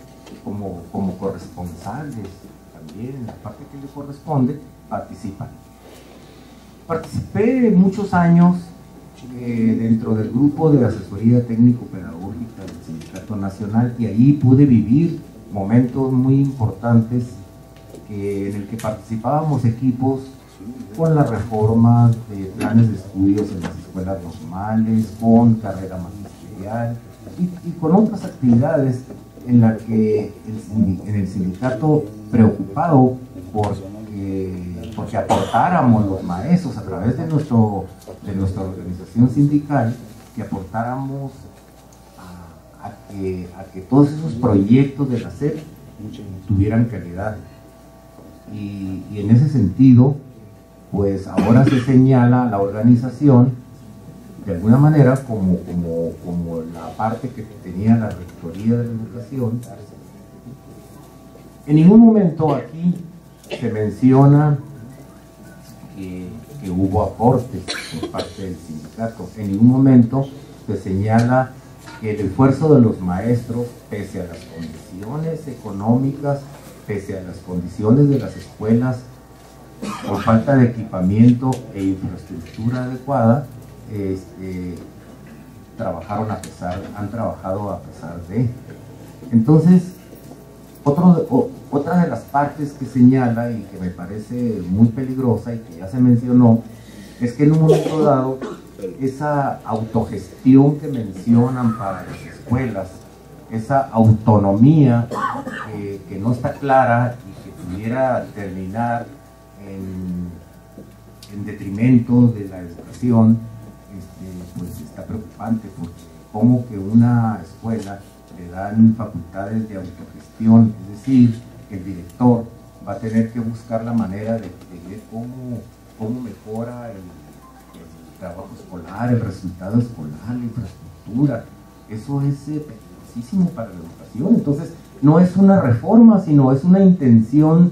como corresponsales también, en la parte que le corresponde, participan. Participé muchos años dentro del grupo de asesoría técnico-pedagógica del Sindicato Nacional, y ahí pude vivir momentos muy importantes en el que participábamos equipos con la reforma de planes de estudios en las escuelas normales, con carrera magisterial y con otras actividades en las que en el sindicato, preocupado porque aportáramos los maestros a través de nuestra organización sindical, que aportáramos a que todos esos proyectos de la SEP tuvieran calidad. Y en ese sentido, pues ahora se señala la organización de alguna manera como la parte que tenía la rectoría de la educación. En ningún momento aquí se menciona que hubo aportes por parte del sindicato. En ningún momento se señala que el esfuerzo de los maestros, pese a las condiciones económicas, pese a las condiciones de las escuelas, por falta de equipamiento e infraestructura adecuada, han trabajado a pesar de. Entonces, otra de las partes que señala y que me parece muy peligrosa y que ya se mencionó, es que en un momento dado, esa autogestión que mencionan para las escuelas, esa autonomía que no está clara y que pudiera terminar en detrimento de la educación, pues está preocupante, porque como que una escuela le dan facultades de autogestión, es decir, que el director va a tener que buscar la manera de ver cómo mejora el trabajo escolar, el resultado escolar, la infraestructura. Eso es peligrosísimo para la educación. Entonces, no es una reforma, sino es una intención,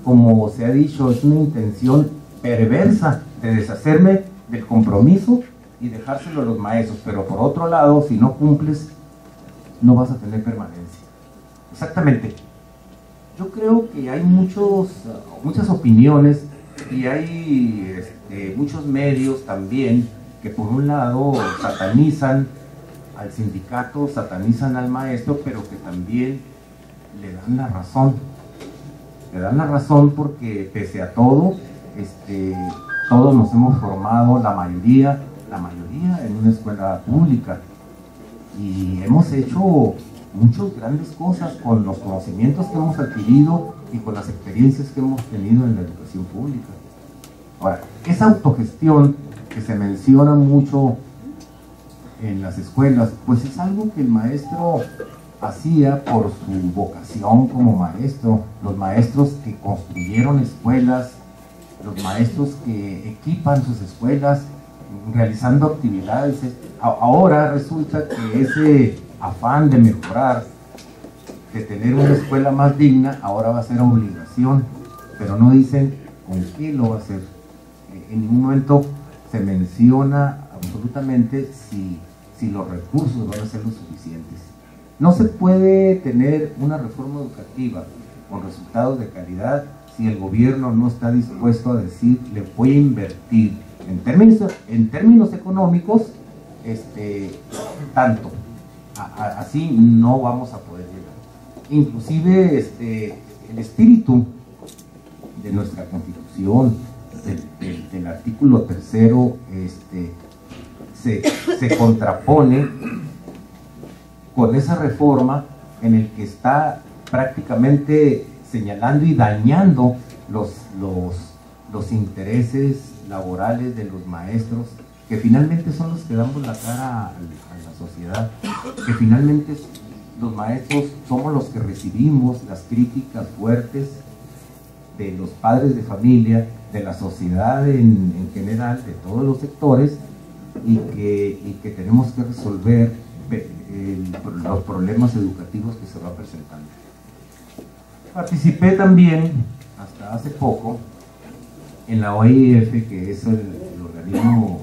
como se ha dicho, es una intención perversa de deshacerme del compromiso y dejárselo a los maestros. Pero por otro lado, si no cumples, no vas a tener permanencia. Exactamente. Yo creo que hay muchas opiniones y hay muchos medios también que por un lado satanizan al sindicato, satanizan al maestro, pero que también le dan la razón. te dan la razón, porque pese a todo, todos nos hemos formado, la mayoría en una escuela pública, y hemos hecho muchas grandes cosas con los conocimientos que hemos adquirido y con las experiencias que hemos tenido en la educación pública. Ahora, esa autogestión que se menciona mucho en las escuelas, pues es algo que el maestro hacía por su vocación como maestro. Los maestros que construyeron escuelas, los maestros que equipan sus escuelas, realizando actividades. Ahora resulta que ese afán de mejorar, de tener una escuela más digna, ahora va a ser obligación, pero no dicen con qué lo va a hacer. En ningún momento se menciona absolutamente si los recursos van a ser los suficientes. No se puede tener una reforma educativa con resultados de calidad si el gobierno no está dispuesto a decir, le voy a invertir en términos económicos, tanto. Así no vamos a poder llegar. Inclusive el espíritu de nuestra Constitución, del artículo 3º, se contrapone con esa reforma en el que está prácticamente señalando y dañando los intereses laborales de los maestros, que finalmente son los que damos la cara a la sociedad, que finalmente los maestros somos los que recibimos las críticas fuertes de los padres de familia, de la sociedad en general, de todos los sectores, y que tenemos que resolver los problemas educativos que se van presentando. Participé también, hasta hace poco, en la OIF, que es el organismo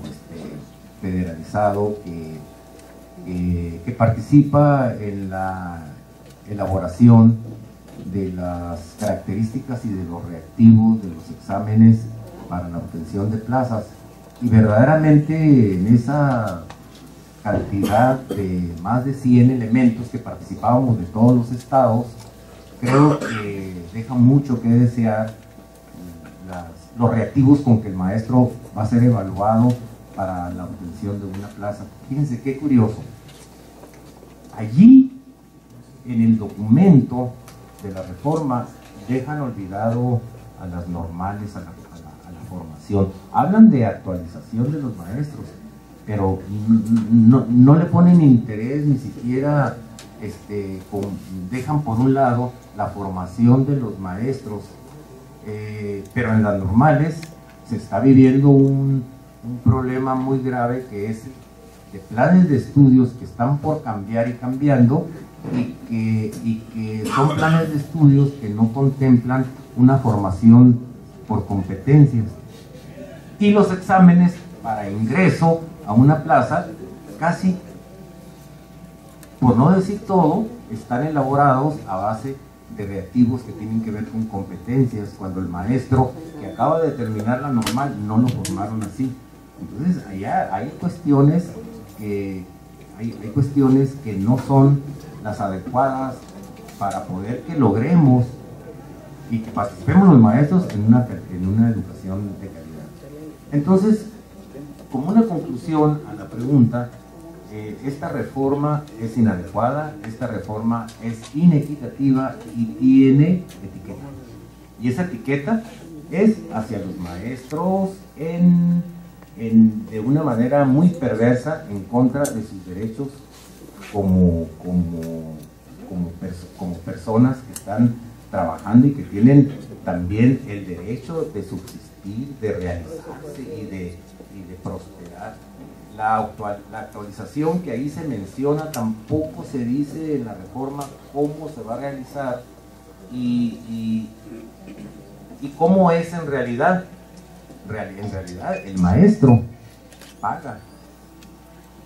federalizado que participa en la elaboración de las características y de los reactivos de los exámenes para la obtención de plazas. Y verdaderamente en esa cantidad de más de 100 elementos que participábamos de todos los estados, creo que deja mucho que desear los reactivos con que el maestro va a ser evaluado para la obtención de una plaza. Fíjense qué curioso. Allí, en el documento de la reforma, dejan olvidado a las normales, a la formación. Hablan de actualización de los maestros, pero no le ponen interés, ni siquiera dejan por un lado la formación de los maestros, pero en las normales se está viviendo un problema muy grave, que es de planes de estudios que están por cambiar y cambiando, y que son planes de estudios que no contemplan una formación por competencias. Y los exámenes para ingreso a una plaza, casi, por no decir todo, están elaborados a base de reactivos que tienen que ver con competencias, cuando el maestro que acaba de terminar la normal no lo formaron así. Entonces allá hay cuestiones que no son las adecuadas para poder que logremos y que participemos los maestros en una educación de calidad. Entonces, como una conclusión a la pregunta, esta reforma es inadecuada, esta reforma es inequitativa y tiene etiqueta. Y esa etiqueta es hacia los maestros de una manera muy perversa, en contra de sus derechos como personas que están trabajando y que tienen también el derecho de subsistir, de realizarse y de prosperar. La actualización que ahí se menciona, tampoco se dice en la reforma cómo se va a realizar y cómo es en realidad. En realidad el maestro paga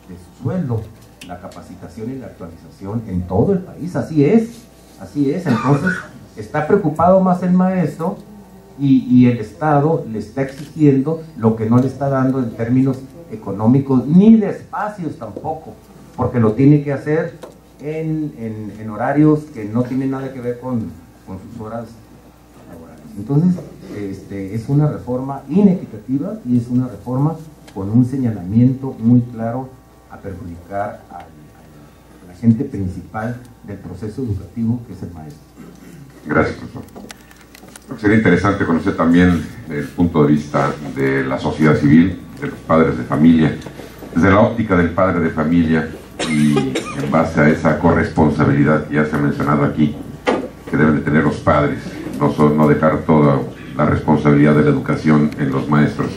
de su sueldo la capacitación y la actualización en todo el país. Así es. Entonces está preocupado más el maestro y el Estado le está exigiendo lo que no le está dando en términos económicos, ni de espacios tampoco, porque lo tiene que hacer en horarios que no tienen nada que ver con sus horas laborales. Entonces, es una reforma inequitativa y es una reforma con un señalamiento muy claro a perjudicar a la gente principal del proceso educativo, que es el maestro. Gracias, profesor. Sería interesante conocer también el punto de vista de la sociedad civil, de los padres de familia, desde la óptica del padre de familia y en base a esa corresponsabilidad que ya se ha mencionado aquí, que deben de tener los padres, no dejar toda la responsabilidad de la educación en los maestros.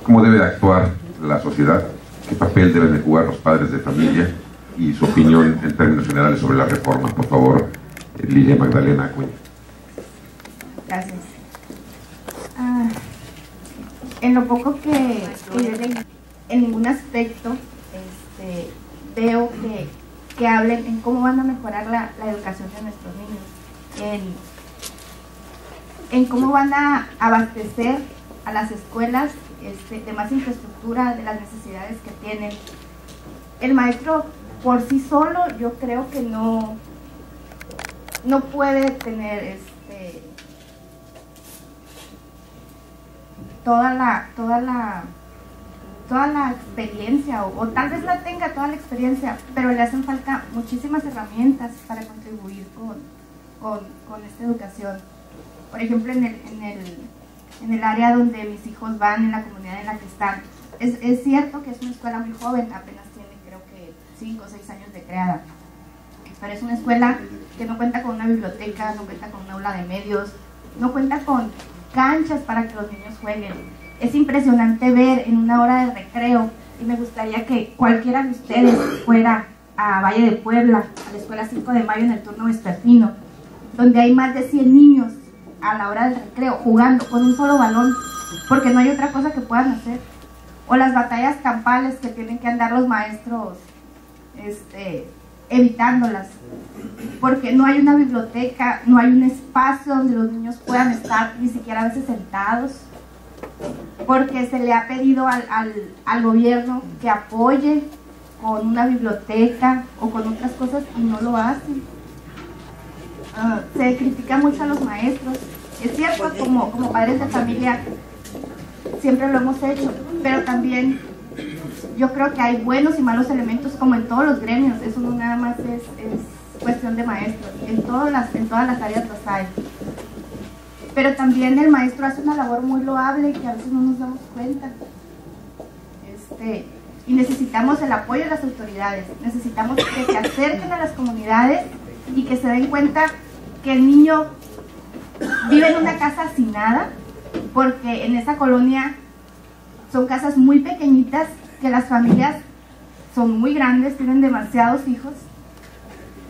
¿Cómo debe de actuar la sociedad? ¿Qué papel deben de jugar los padres de familia? Y su opinión en términos generales sobre la reforma, por favor, Lilia Magdalena Acuña. Gracias. En lo poco que yo leí, en ningún aspecto veo que hablen en cómo van a mejorar la educación de nuestros niños, en cómo van a abastecer a las escuelas de más infraestructura, de las necesidades que tienen. El maestro por sí solo, yo creo que no puede tener toda la experiencia, o tal vez la tenga toda la experiencia, pero le hacen falta muchísimas herramientas para contribuir con esta educación. Por ejemplo, en el área donde mis hijos van, en la comunidad en la que están, es cierto que es una escuela muy joven, apenas tiene creo que 5 o 6 años de creada, pero es una escuela que no cuenta con una biblioteca, no cuenta con un aula de medios, no cuenta con canchas para que los niños jueguen. Es impresionante ver en una hora de recreo, y me gustaría que cualquiera de ustedes fuera a Valle de Puebla, a la escuela 5 de mayo en el turno vespertino, donde hay más de 100 niños a la hora del recreo jugando con un solo balón, porque no hay otra cosa que puedan hacer. O las batallas campales que tienen que andar los maestros evitándolas, porque no hay una biblioteca, no hay un espacio donde los niños puedan estar ni siquiera a veces sentados, porque se le ha pedido al gobierno que apoye con una biblioteca o con otras cosas y no lo hacen. Se critica mucho a los maestros, es cierto, como padres de familia siempre lo hemos hecho, pero también yo creo que hay buenos y malos elementos como en todos los gremios. Eso no nada más es cuestión de maestros, en todas las áreas los hay. Pero también el maestro hace una labor muy loable que a veces no nos damos cuenta. Y necesitamos el apoyo de las autoridades, necesitamos que se acerquen a las comunidades y que se den cuenta que el niño vive en una casa sin nada, porque en esa colonia son casas muy pequeñitas, que las familias son muy grandes, tienen demasiados hijos,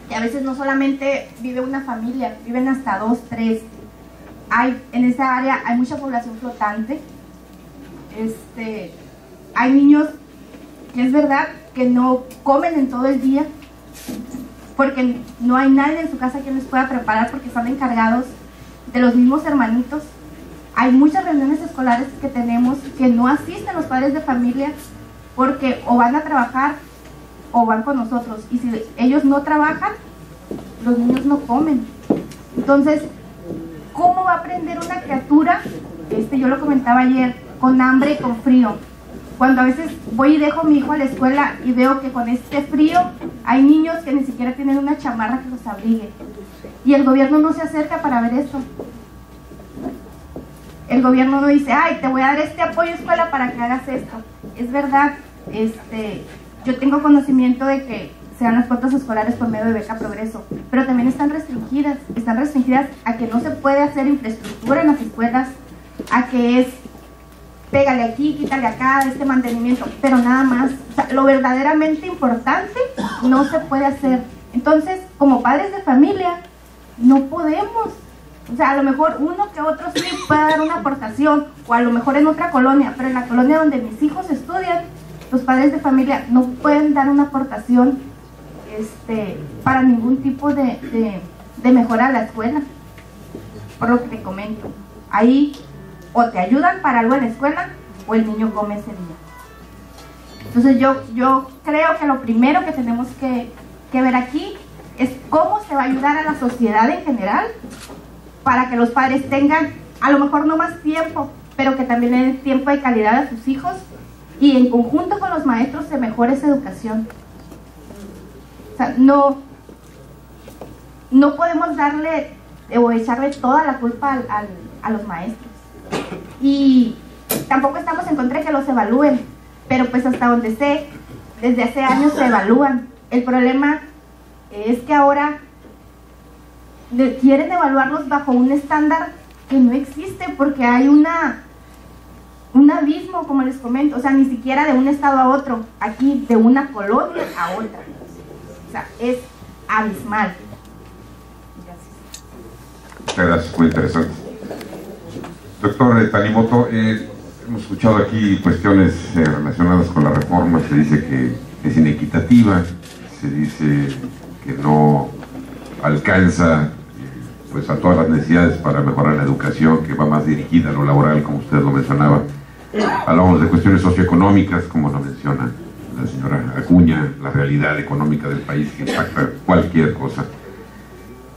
y a veces no solamente vive una familia, viven hasta 2, 3. En esa área hay mucha población flotante. Hay niños que es verdad que no comen en todo el día, porque no hay nadie en su casa que les pueda preparar, porque están encargados de los mismos hermanitos. Hay muchas reuniones escolares que tenemos que no asisten los padres de familia, porque o van a trabajar o van con nosotros, y si ellos no trabajan, los niños no comen. Entonces, ¿cómo va a aprender una criatura? Yo lo comentaba ayer, con hambre y con frío. Cuando a veces voy y dejo a mi hijo a la escuela y veo que con este frío hay niños que ni siquiera tienen una chamarra que los abrigue, y el gobierno no se acerca para ver eso. El gobierno no dice, ay, te voy a dar este apoyo escuela para que hagas esto. Es verdad, yo tengo conocimiento de que se dan las cuotas escolares por medio de Beca Progreso, pero también están restringidas a que no se puede hacer infraestructura en las escuelas, a que es pégale aquí, quítale acá, mantenimiento, pero nada más. O sea, lo verdaderamente importante no se puede hacer. Entonces, como padres de familia, no podemos. O sea, a lo mejor uno que otro sí puede dar una aportación, o a lo mejor en otra colonia, pero en la colonia donde mis hijos estudian, los padres de familia no pueden dar una aportación para ningún tipo de mejora a la escuela. Por lo que te comento, ahí o te ayudan para algo en la escuela, o el niño come ese día. Entonces yo creo que lo primero que tenemos que ver aquí es cómo se va a ayudar a la sociedad en general para que los padres tengan a lo mejor no más tiempo, pero que también le den tiempo de calidad a sus hijos y en conjunto con los maestros se mejore esa educación. O sea, no podemos darle o echarle toda la culpa a los maestros. Y tampoco estamos en contra de que los evalúen, pero pues hasta donde sé, desde hace años se evalúan. El problema es que ahora quieren evaluarlos bajo un estándar que no existe, porque hay un abismo, como les comento, o sea, ni siquiera de un estado a otro, aquí de una colonia a otra. O sea, es abismal. Muchas gracias, muy interesante. Doctor Tanimoto, hemos escuchado aquí cuestiones relacionadas con la reforma. Se dice que es inequitativa, se dice que no alcanza pues a todas las necesidades para mejorar la educación, que va más dirigida a lo laboral, como usted lo mencionaba. Hablamos de cuestiones socioeconómicas, como lo menciona la señora Acuña, la realidad económica del país que impacta cualquier cosa.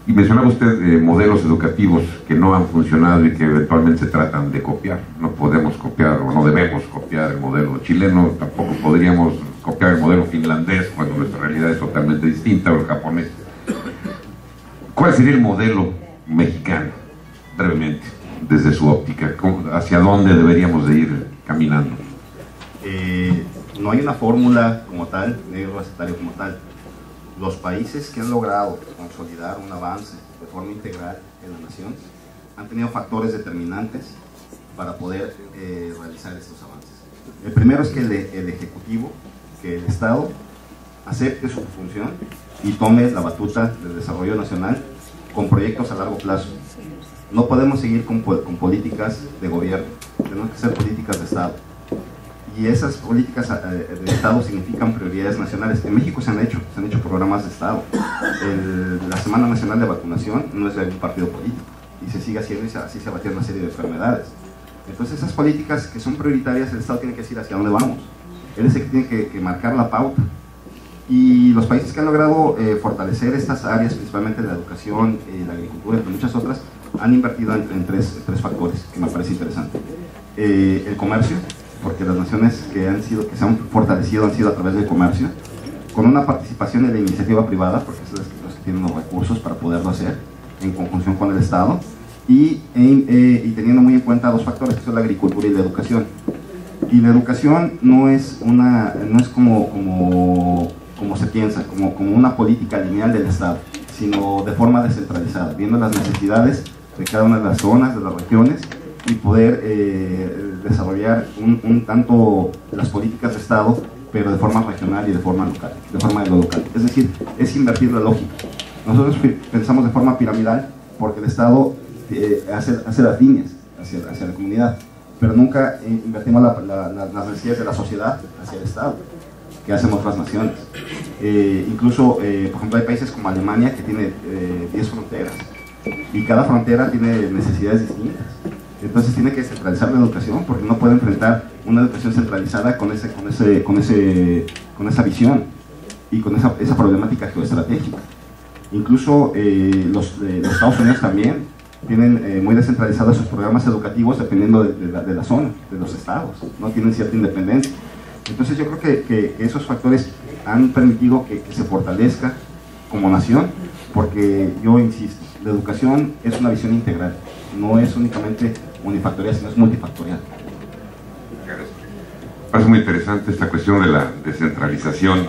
Y mencionaba usted modelos educativos que no han funcionado y que eventualmente se tratan de copiar. No podemos copiar o no debemos copiar el modelo chileno, tampoco podríamos copiar el modelo finlandés cuando nuestra realidad es totalmente distinta, o el japonés. ¿Cuál sería el modelo mexicano, brevemente, desde su óptica? ¿Hacia dónde deberíamos de ir caminando? No hay una fórmula como tal, negro recetario como tal. Los países que han logrado consolidar un avance de forma integral en la nación han tenido factores determinantes para poder realizar estos avances. El primero es que el Ejecutivo, que el Estado acepte su función y tome la batuta del desarrollo nacional con proyectos a largo plazo. No podemos seguir con políticas de gobierno, tenemos que hacer políticas de Estado. Y esas políticas de Estado significan prioridades nacionales. En México se han hecho programas de Estado. La Semana Nacional de Vacunación no es de un partido político y se sigue haciendo y así se abatieron una serie de enfermedades. Entonces esas políticas que son prioritarias, el Estado tiene que decir hacia dónde vamos. Él es el que tiene que marcar la pauta. Y los países que han logrado fortalecer estas áreas, principalmente la educación, la agricultura, entre muchas otras, han invertido en tres factores que me parece interesante. El comercio, porque las naciones que se han fortalecido han sido a través del comercio, con una participación en la iniciativa privada, porque son los que tienen los recursos para poderlo hacer, en conjunción con el Estado, y teniendo muy en cuenta dos factores, que son la agricultura y la educación. Y la educación no es como se piensa, como una política lineal del Estado, sino de forma descentralizada, viendo las necesidades de cada una de las zonas, de las regiones, y poder desarrollar un tanto las políticas de Estado, pero de forma regional y de forma local, de forma de lo local. Es decir, es invertir la lógica. Nosotros pensamos de forma piramidal porque el Estado hace las líneas hacia la comunidad, pero nunca invertimos las necesidades de la sociedad hacia el Estado, que hacen otras naciones. Incluso, por ejemplo, hay países como Alemania que tiene 10 fronteras y cada frontera tiene necesidades distintas. Entonces tiene que centralizar la educación, porque no puede enfrentar una educación centralizada con esa visión y con esa problemática geoestratégica. Incluso los Estados Unidos también tienen muy descentralizados sus programas educativos dependiendo de la zona, de los estados, no tienen cierta independencia. Entonces yo creo que esos factores han permitido que se fortalezca como nación, porque yo insisto, la educación es una visión integral, no es únicamente unifactorial, sino es multifactorial. Parece muy interesante esta cuestión de la descentralización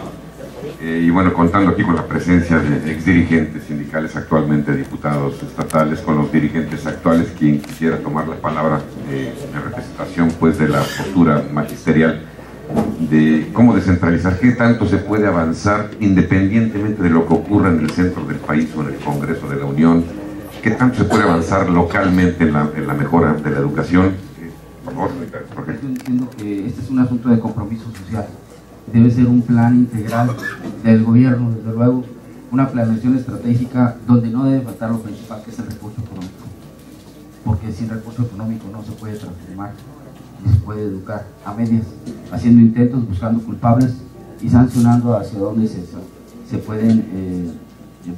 y bueno, contando aquí con la presencia de exdirigentes sindicales, actualmente diputados estatales, con los dirigentes actuales, quien quisiera tomar la palabra en representación pues de la postura magisterial de cómo descentralizar, qué tanto se puede avanzar independientemente de lo que ocurra en el centro del país o en el Congreso de la Unión, qué tanto se puede avanzar localmente en la mejora de la educación. Por favor, Jorge. Yo entiendo que este es un asunto de compromiso social, debe ser un plan integral del gobierno, desde luego, una planeación estratégica donde no debe faltar lo principal, que es el recurso económico, porque sin recurso económico no se puede transformar ni se puede educar a medias, haciendo intentos, buscando culpables y sancionando hacia dónde se pueden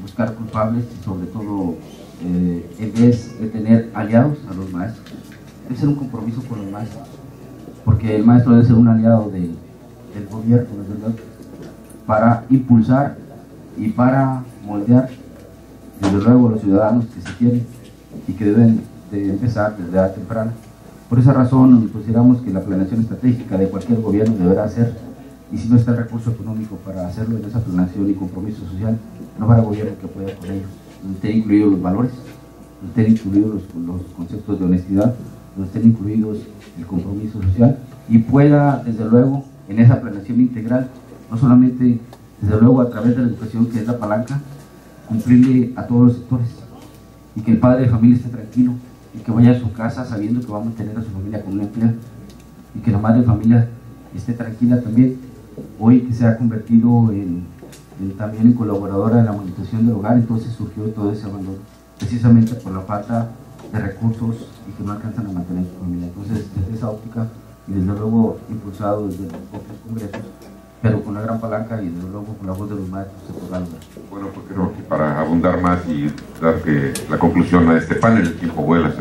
buscar culpables y sobre todo en vez de tener aliados a los maestros, debe ser un compromiso con los maestros, porque el maestro debe ser un aliado del gobierno, desde luego, para impulsar y para moldear, desde luego, los ciudadanos que se quieren y que deben de empezar desde edad temprana. Por esa razón consideramos que la planeación estratégica de cualquier gobierno deberá ser, y si no está el recurso económico para hacerlo en esa planeación y compromiso social, no habrá gobierno que pueda con ello, donde estén incluidos los valores, donde estén incluidos los conceptos de honestidad, donde estén incluidos el compromiso social, y pueda, desde luego, en esa planeación integral, no solamente, desde luego, a través de la educación, que es la palanca, cumplirle a todos los sectores, y que el padre de familia esté tranquilo, y que vaya a su casa sabiendo que va a mantener a su familia con un empleo, y que la madre de familia esté tranquila también, hoy que se ha convertido también en colaboradora de la monitorización del hogar. Entonces surgió todo ese abandono, precisamente por la falta de recursos y que no alcanzan a mantener su familia. Entonces, desde esa óptica, y desde luego impulsado desde los propios congresos, pero con una gran palanca y desde luego con la voz de los maestros, se podrá lograr. Bueno, pues creo que para abundar más y dar que la conclusión a este panel, el tiempo vuela,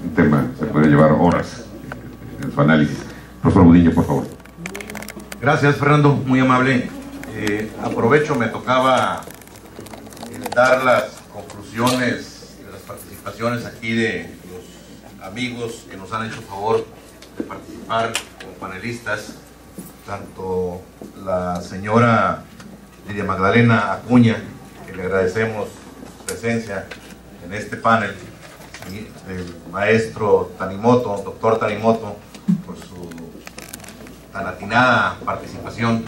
un tema se puede llevar horas en su análisis. Profesor Budiño, por favor. Gracias, Fernando, muy amable. Aprovecho, me tocaba dar las conclusiones de las participaciones aquí de los amigos que nos han hecho favor de participar como panelistas, tanto la señora Lidia Magdalena Acuña, que le agradecemos su presencia en este panel, y el maestro Tanimoto, doctor Tanimoto, por su tan atinada participación,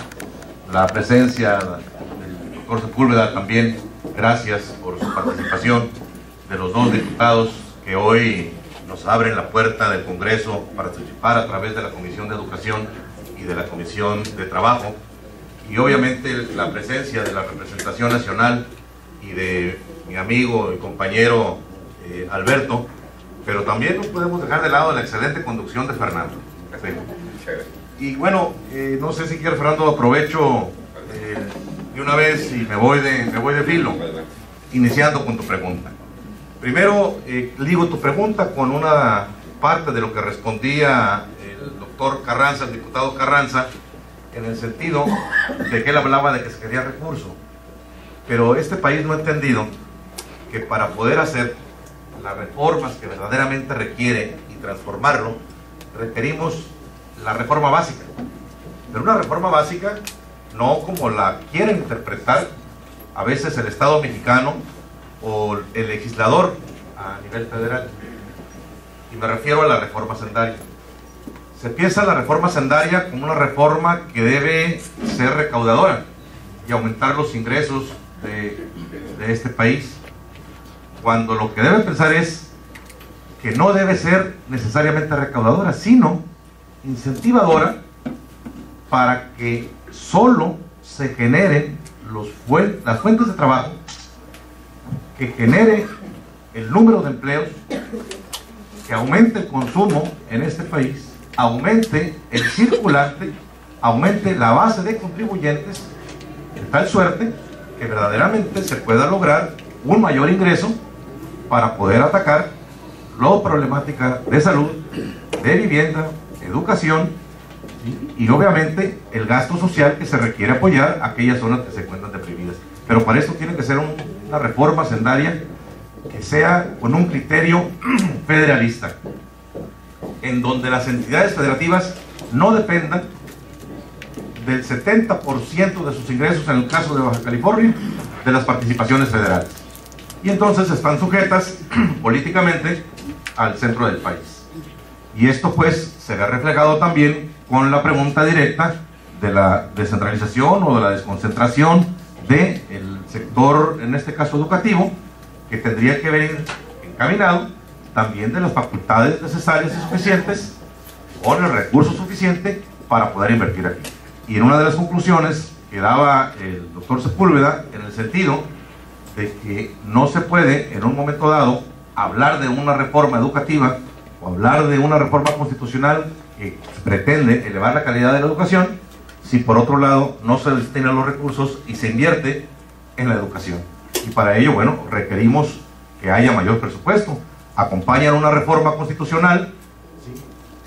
la presencia del doctor Sepúlveda también, gracias por su participación, de los dos diputados que hoy nos abren la puerta del Congreso para participar a través de la Comisión de Educación y de la Comisión de Trabajo, y obviamente la presencia de la representación nacional y de mi amigo y compañero Alberto, pero también no podemos dejar de lado la excelente conducción de Fernando. Y bueno, no sé si quiere, Fernando, aprovecho de una vez y me voy de filo, iniciando con tu pregunta. Primero, ligo tu pregunta con una parte de lo que respondía el doctor Carranza, el diputado Carranza, en el sentido de que él hablaba de que se quería recurso. Pero este país no ha entendido que para poder hacer las reformas que verdaderamente requiere y transformarlo, requerimos la reforma básica. Pero una reforma básica no como la quieren interpretar a veces el Estado mexicano o el legislador a nivel federal. Y me refiero a la reforma sendaria. Se piensa la reforma sendaria como una reforma que debe ser recaudadora y aumentar los ingresos de este país, cuando lo que debe pensar es que no debe ser necesariamente recaudadora, sino incentivadora, para que solo se generen las fuentes de trabajo, que genere el número de empleos, que aumente el consumo en este país, aumente el circulante, aumente la base de contribuyentes, de tal suerte que verdaderamente se pueda lograr un mayor ingreso para poder atacar la problemática de salud, de vivienda, educación y obviamente el gasto social que se requiere apoyar a aquellas zonas que se encuentran deprimidas. Pero para eso tiene que ser una reforma sendaria que sea con un criterio federalista, en donde las entidades federativas no dependan del 70% de sus ingresos, en el caso de Baja California, de las participaciones federales. Y entonces están sujetas políticamente al centro del país. Y esto pues se ve reflejado también con la pregunta directa de la descentralización o de la desconcentración del sector, en este caso educativo, que tendría que ver encaminado también de las facultades necesarias y suficientes con el recurso suficiente para poder invertir aquí. Y en una de las conclusiones que daba el doctor Sepúlveda, en el sentido de que no se puede en un momento dado hablar de una reforma educativa o hablar de una reforma constitucional que pretende elevar la calidad de la educación si por otro lado no se destinan los recursos y se invierte en la educación. Y para ello, bueno, requerimos que haya mayor presupuesto. Acompañan una reforma constitucional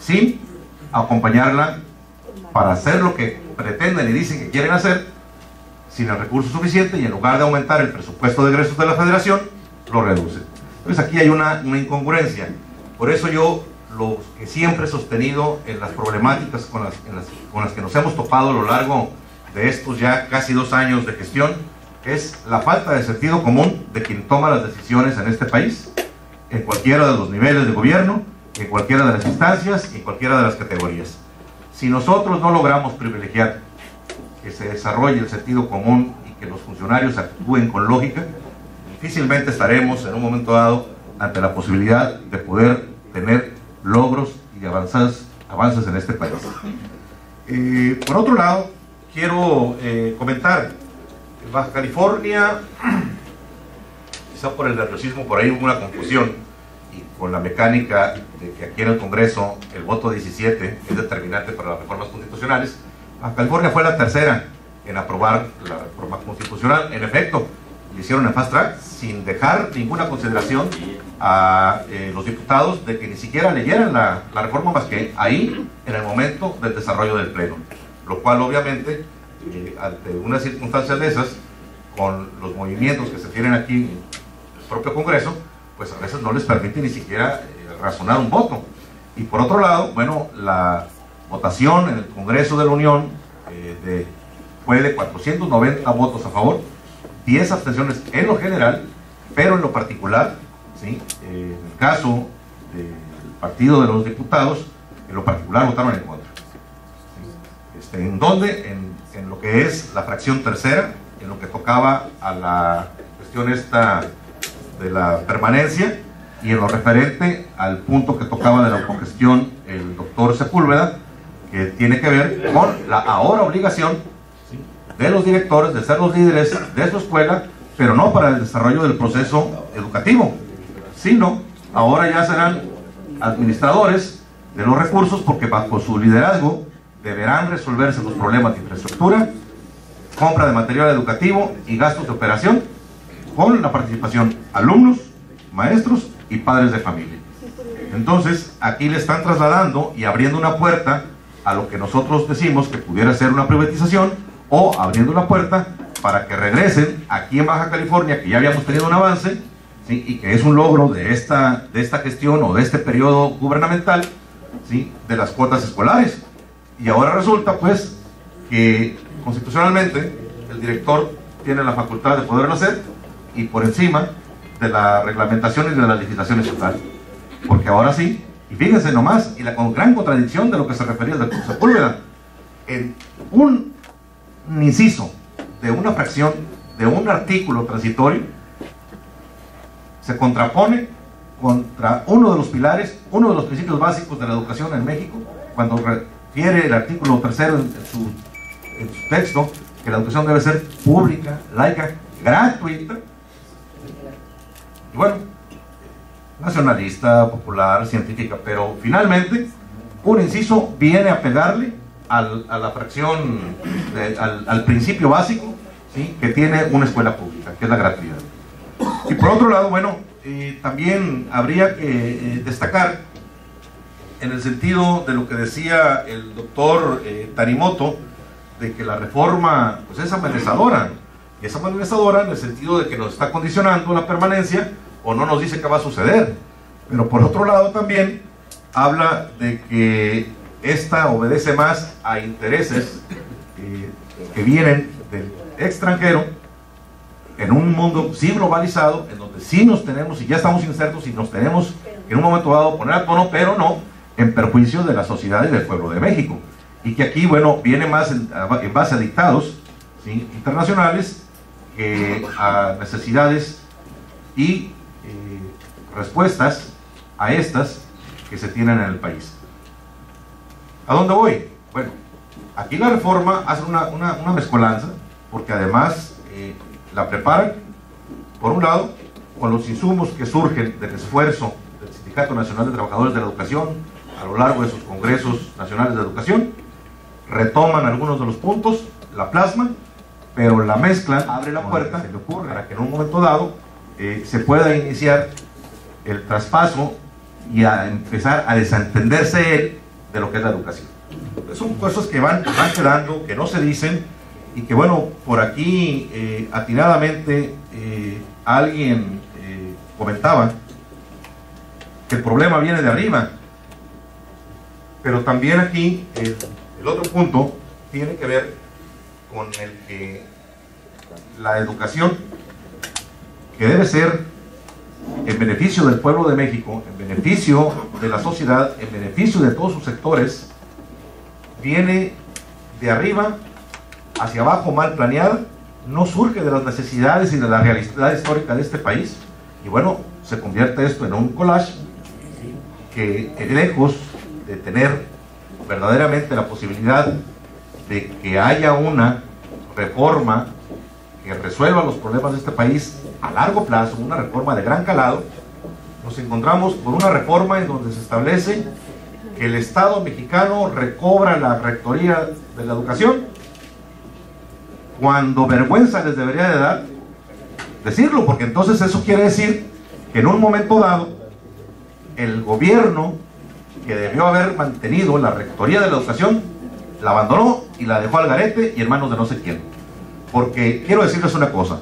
sin acompañarla para hacer lo que pretenden y dicen que quieren hacer, sin el recurso suficiente, y en lugar de aumentar el presupuesto de egresos de la Federación, lo reducen. Entonces aquí hay una incongruencia. Por eso yo lo que siempre he sostenido en las problemáticas con las que nos hemos topado a lo largo de estos ya casi 2 años de gestión, es la falta de sentido común de quien toma las decisiones en este país, en cualquiera de los niveles de gobierno, en cualquiera de las instancias y en cualquiera de las categorías. Si nosotros no logramos privilegiar que se desarrolle el sentido común y que los funcionarios actúen con lógica, difícilmente estaremos en un momento dado ante la posibilidad de poder tener logros y avances en este país. Por otro lado, quiero comentar, en Baja California, quizá por el nerviosismo por ahí hubo una confusión, y con la mecánica de que aquí en el Congreso el voto 17 es determinante para las reformas constitucionales. Baja California fue la tercera en aprobar la reforma constitucional. En efecto, le hicieron en fast track sin dejar ninguna consideración a los diputados de que ni siquiera leyeran la reforma más que ahí, en el momento del desarrollo del pleno, lo cual obviamente ante unas circunstancias de esas, con los movimientos que se tienen aquí en el propio Congreso, pues a veces no les permite ni siquiera razonar un voto. Y por otro lado, bueno, la votación en el Congreso de la Unión fue de 490 votos a favor, 10 abstenciones en lo general, pero en lo particular, ¿sí? En el caso del Partido de los Diputados, en lo particular votaron en contra. ¿Sí? ¿En dónde? En lo que es la fracción tercera, en lo que tocaba a la cuestión esta de la permanencia, y en lo referente al punto que tocaba de la autogestión el doctor Sepúlveda, que tiene que ver con la ahora obligación, ¿sí?, de los directores de ser los líderes de su escuela, pero no para el desarrollo del proceso educativo, sino ahora ya serán administradores de los recursos, porque bajo su liderazgo deberán resolverse los problemas de infraestructura, compra de material educativo y gastos de operación, con la participación alumnos, maestros y padres de familia. Entonces aquí le están trasladando y abriendo una puerta a lo que nosotros decimos que pudiera ser una privatización, o abriendo la puerta para que regresen aquí en Baja California, que ya habíamos tenido un avance, ¿sí?, y que es un logro de esta gestión o de este periodo gubernamental, ¿sí?, de las cuotas escolares. Y ahora resulta pues que constitucionalmente el director tiene la facultad de poderlo hacer, y por encima de la reglamentación y de la legislación estatal, porque ahora sí, y fíjense nomás, y la gran contradicción de lo que se refería al doctor Sepúlveda, en un inciso de una fracción de un artículo transitorio se contrapone contra uno de los pilares, uno de los principios básicos de la educación en México, cuando refiere el artículo 3 en su texto que la educación debe ser pública, laica, gratuita, y bueno, nacionalista, popular, científica, pero finalmente un inciso viene a pegarle a la fracción, al principio básico, ¿sí?, que tiene una escuela pública, que es la gratuidad. Y por otro lado, bueno, también habría que destacar, en el sentido de lo que decía el doctor Tanimoto, de que la reforma pues es amenazadora, y es amenazadora en el sentido de que nos está condicionando la permanencia, o no nos dice qué va a suceder, pero por otro lado también habla de que esta obedece más a intereses que vienen del extranjero, en un mundo sí globalizado, en donde sí nos tenemos, y ya estamos insertos, y nos tenemos en un momento dado poner a tono, pero no en perjuicio de la sociedad y del pueblo de México, y que aquí, bueno, viene más en base a dictados, ¿sí?, internacionales, que a necesidades y respuestas a estas que se tienen en el país. ¿A dónde voy? Bueno, aquí la reforma hace una mezcolanza, porque además la preparan, por un lado, con los insumos que surgen del esfuerzo del Sindicato Nacional de Trabajadores de la Educación a lo largo de sus congresos nacionales de educación, retoman algunos de los puntos, la plasman, pero la mezclan, abre la puerta para que en un momento dado se pueda iniciar el traspaso y a empezar a desentenderse él de lo que es la educación. Son cosas que van quedando, que no se dicen, y que bueno, por aquí atinadamente alguien comentaba que el problema viene de arriba, pero también aquí el otro punto tiene que ver con el que la educación, que debe ser en beneficio del pueblo de México, en beneficio de la sociedad, en beneficio de todos sus sectores, viene de arriba hacia abajo mal planeada, no surge de las necesidades y de la realidad histórica de este país, y bueno, se convierte esto en un collage que, lejos de tener verdaderamente la posibilidad de que haya una reforma que resuelva los problemas de este país a largo plazo, una reforma de gran calado, nos encontramos con una reforma en donde se establece que el Estado mexicano recobra la rectoría de la educación, cuando vergüenza les debería de dar decirlo, porque entonces eso quiere decir que en un momento dado el gobierno, que debió haber mantenido la rectoría de la educación, la abandonó y la dejó al garete y en manos de no sé quién. Porque quiero decirles una cosa: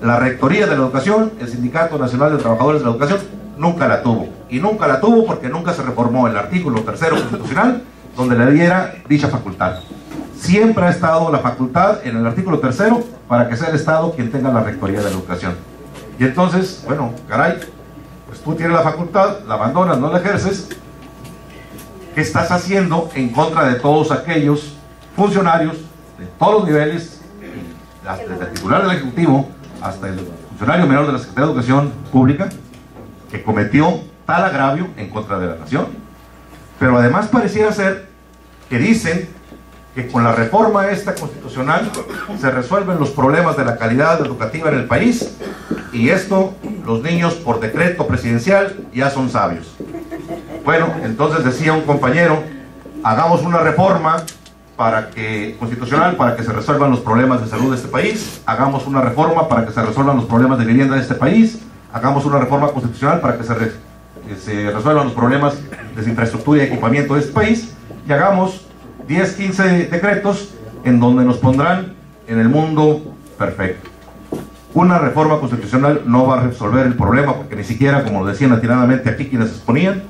la rectoría de la educación, el Sindicato Nacional de Trabajadores de la Educación nunca la tuvo, y nunca la tuvo porque nunca se reformó el artículo 3º constitucional donde le diera dicha facultad. Siempre ha estado la facultad en el artículo 3º para que sea el Estado quien tenga la rectoría de la educación. Y entonces, bueno, caray, pues tú tienes la facultad, la abandonas, no la ejerces. ¿Qué estás haciendo en contra de todos aquellos funcionarios de todos los niveles, desde el titular del Ejecutivo hasta el funcionario menor de la Secretaría de Educación Pública, que cometió tal agravio en contra de la nación? Pero además pareciera ser que dicen que con la reforma esta constitucional se resuelven los problemas de la calidad educativa en el país, y esto los niños por decreto presidencial ya son sabios. Bueno, entonces decía un compañero, hagamos una reforma constitucional para que se resuelvan los problemas de salud de este país, hagamos una reforma para que se resuelvan los problemas de vivienda de este país, hagamos una reforma constitucional para que se resuelvan los problemas de infraestructura y equipamiento de este país, y hagamos 10, 15 decretos en donde nos pondrán en el mundo perfecto. Una reforma constitucional no va a resolver el problema, porque ni siquiera, como lo decían atinadamente aquí quienes exponían,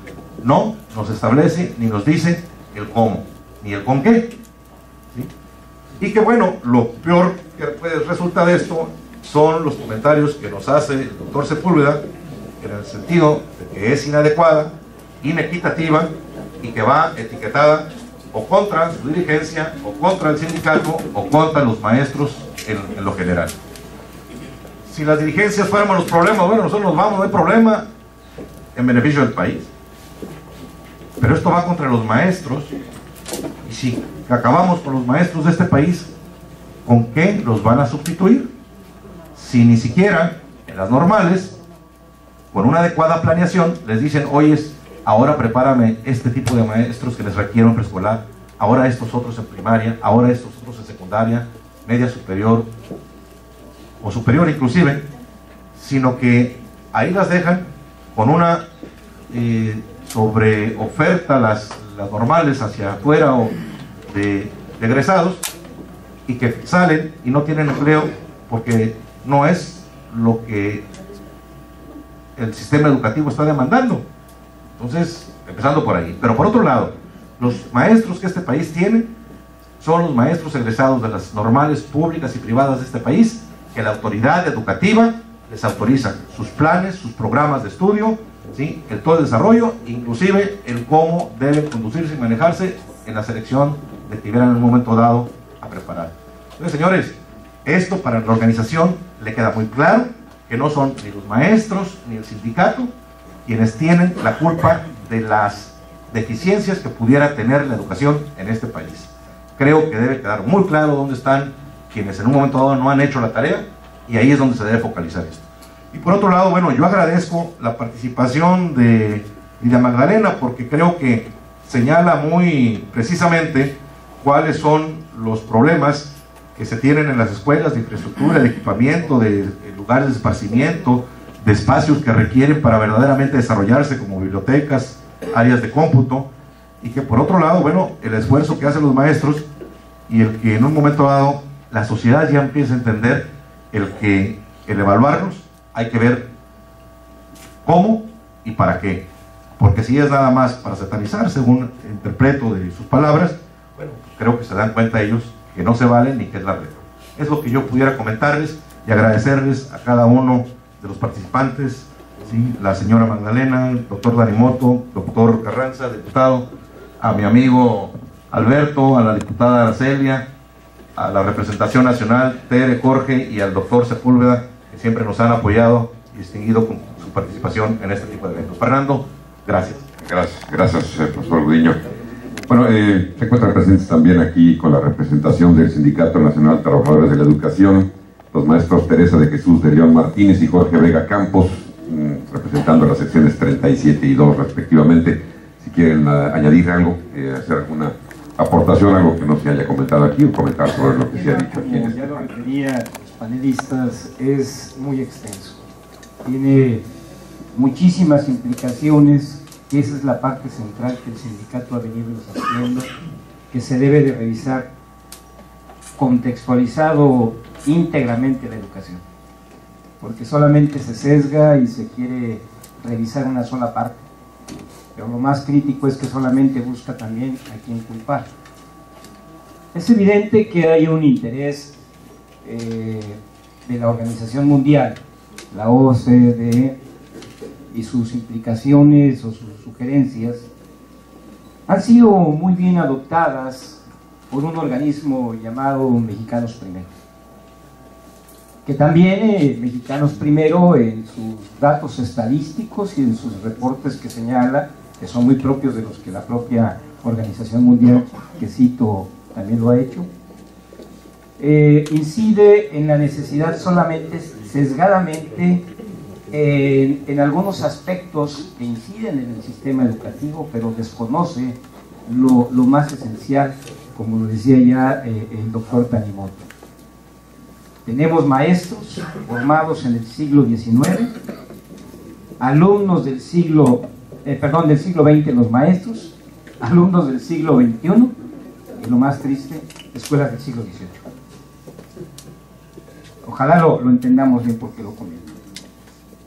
no nos establece ni nos dice el cómo, ni el con qué. ¿Sí? Y que bueno, lo peor que resulta de esto son los comentarios que nos hace el doctor Sepúlveda, en el sentido de que es inadecuada, inequitativa, y que va etiquetada o contra su dirigencia, o contra el sindicato, o contra los maestros en lo general. Si las dirigencias fuéramos los problemas, bueno, nosotros nos vamos, no hay problema, en beneficio del país. Pero esto va contra los maestros, y si acabamos con los maestros de este país, ¿con qué los van a sustituir? Si ni siquiera en las normales, con una adecuada planeación, les dicen, oye, ahora prepárame este tipo de maestros que les requiero en preescolar, ahora estos otros en primaria, ahora estos otros en secundaria, media superior, o superior inclusive, sino que ahí las dejan con una sobre oferta las normales hacia afuera o de egresados, y que salen y no tienen empleo porque no es lo que el sistema educativo está demandando. Entonces, empezando por ahí. Pero por otro lado, los maestros que este país tiene son los maestros egresados de las normales públicas y privadas de este país, que la autoridad educativa les autoriza sus planes, sus programas de estudio, ¿sí? El todo el desarrollo, inclusive el cómo deben conducirse y manejarse en la selección de que vieran en un momento dado a preparar. Entonces, señores, esto para la organización le queda muy claro que no son ni los maestros ni el sindicato quienes tienen la culpa de las deficiencias que pudiera tener la educación en este país. Creo que debe quedar muy claro dónde están quienes en un momento dado no han hecho la tarea, y ahí es donde se debe focalizar esto. Y por otro lado, bueno, yo agradezco la participación de Lidia Magdalena, porque creo que señala muy precisamente cuáles son los problemas que se tienen en las escuelas de infraestructura, de equipamiento, de lugares de esparcimiento, de espacios que requieren para verdaderamente desarrollarse, como bibliotecas, áreas de cómputo, y que por otro lado, bueno, el esfuerzo que hacen los maestros y el que en un momento dado la sociedad ya empieza a entender el evaluarlos, hay que ver cómo y para qué, porque si es nada más para satanizar, según interpreto de sus palabras, bueno, creo que se dan cuenta ellos que no se valen ni que es la regla. Es lo que yo pudiera comentarles y agradecerles a cada uno de los participantes, ¿sí? La señora Magdalena, el doctor Danimoto, doctor Carranza, diputado, a mi amigo Alberto, a la diputada Aracelia, a la representación nacional, Tere, Jorge, y al doctor Sepúlveda, que siempre nos han apoyado y distinguido con su participación en este tipo de eventos. Fernando, gracias. Gracias, profesor Gudiño. Bueno, se encuentran presentes también aquí con la representación del Sindicato Nacional de Trabajadores de la Educación, los maestros Teresa de Jesús de León Martínez y Jorge Vega Campos, representando las secciones 37 y 2 respectivamente. Si quieren añadir algo, hacer alguna aportación, algo que no se haya comentado aquí, o comentar sobre lo que se ha dicho aquí. Como ya lo refería los panelistas, es muy extenso. Tiene muchísimas implicaciones, y esa es la parte central que el sindicato ha venido haciendo, que se debe de revisar contextualizado íntegramente la educación, porque solamente se sesga y se quiere revisar una sola parte, pero lo más crítico es que solamente busca también a quién culpar. Es evidente que hay un interés de la Organización Mundial, la OCDE, y sus implicaciones o sus sugerencias han sido muy bien adoptadas por un organismo llamado Mexicanos Primero, que también Mexicanos Primero, en sus datos estadísticos y en sus reportes que señala, que son muy propios de los que la propia Organización Mundial, que cito, también lo ha hecho, incide en la necesidad solamente sesgadamente en algunos aspectos que inciden en el sistema educativo, pero desconoce lo más esencial, como lo decía ya el doctor Tanimoto. Tenemos maestros formados en el siglo XIX, alumnos del siglo XX los maestros, alumnos del siglo XXI, y lo más triste, escuelas del siglo XVIII. Ojalá lo entendamos bien porque lo comento.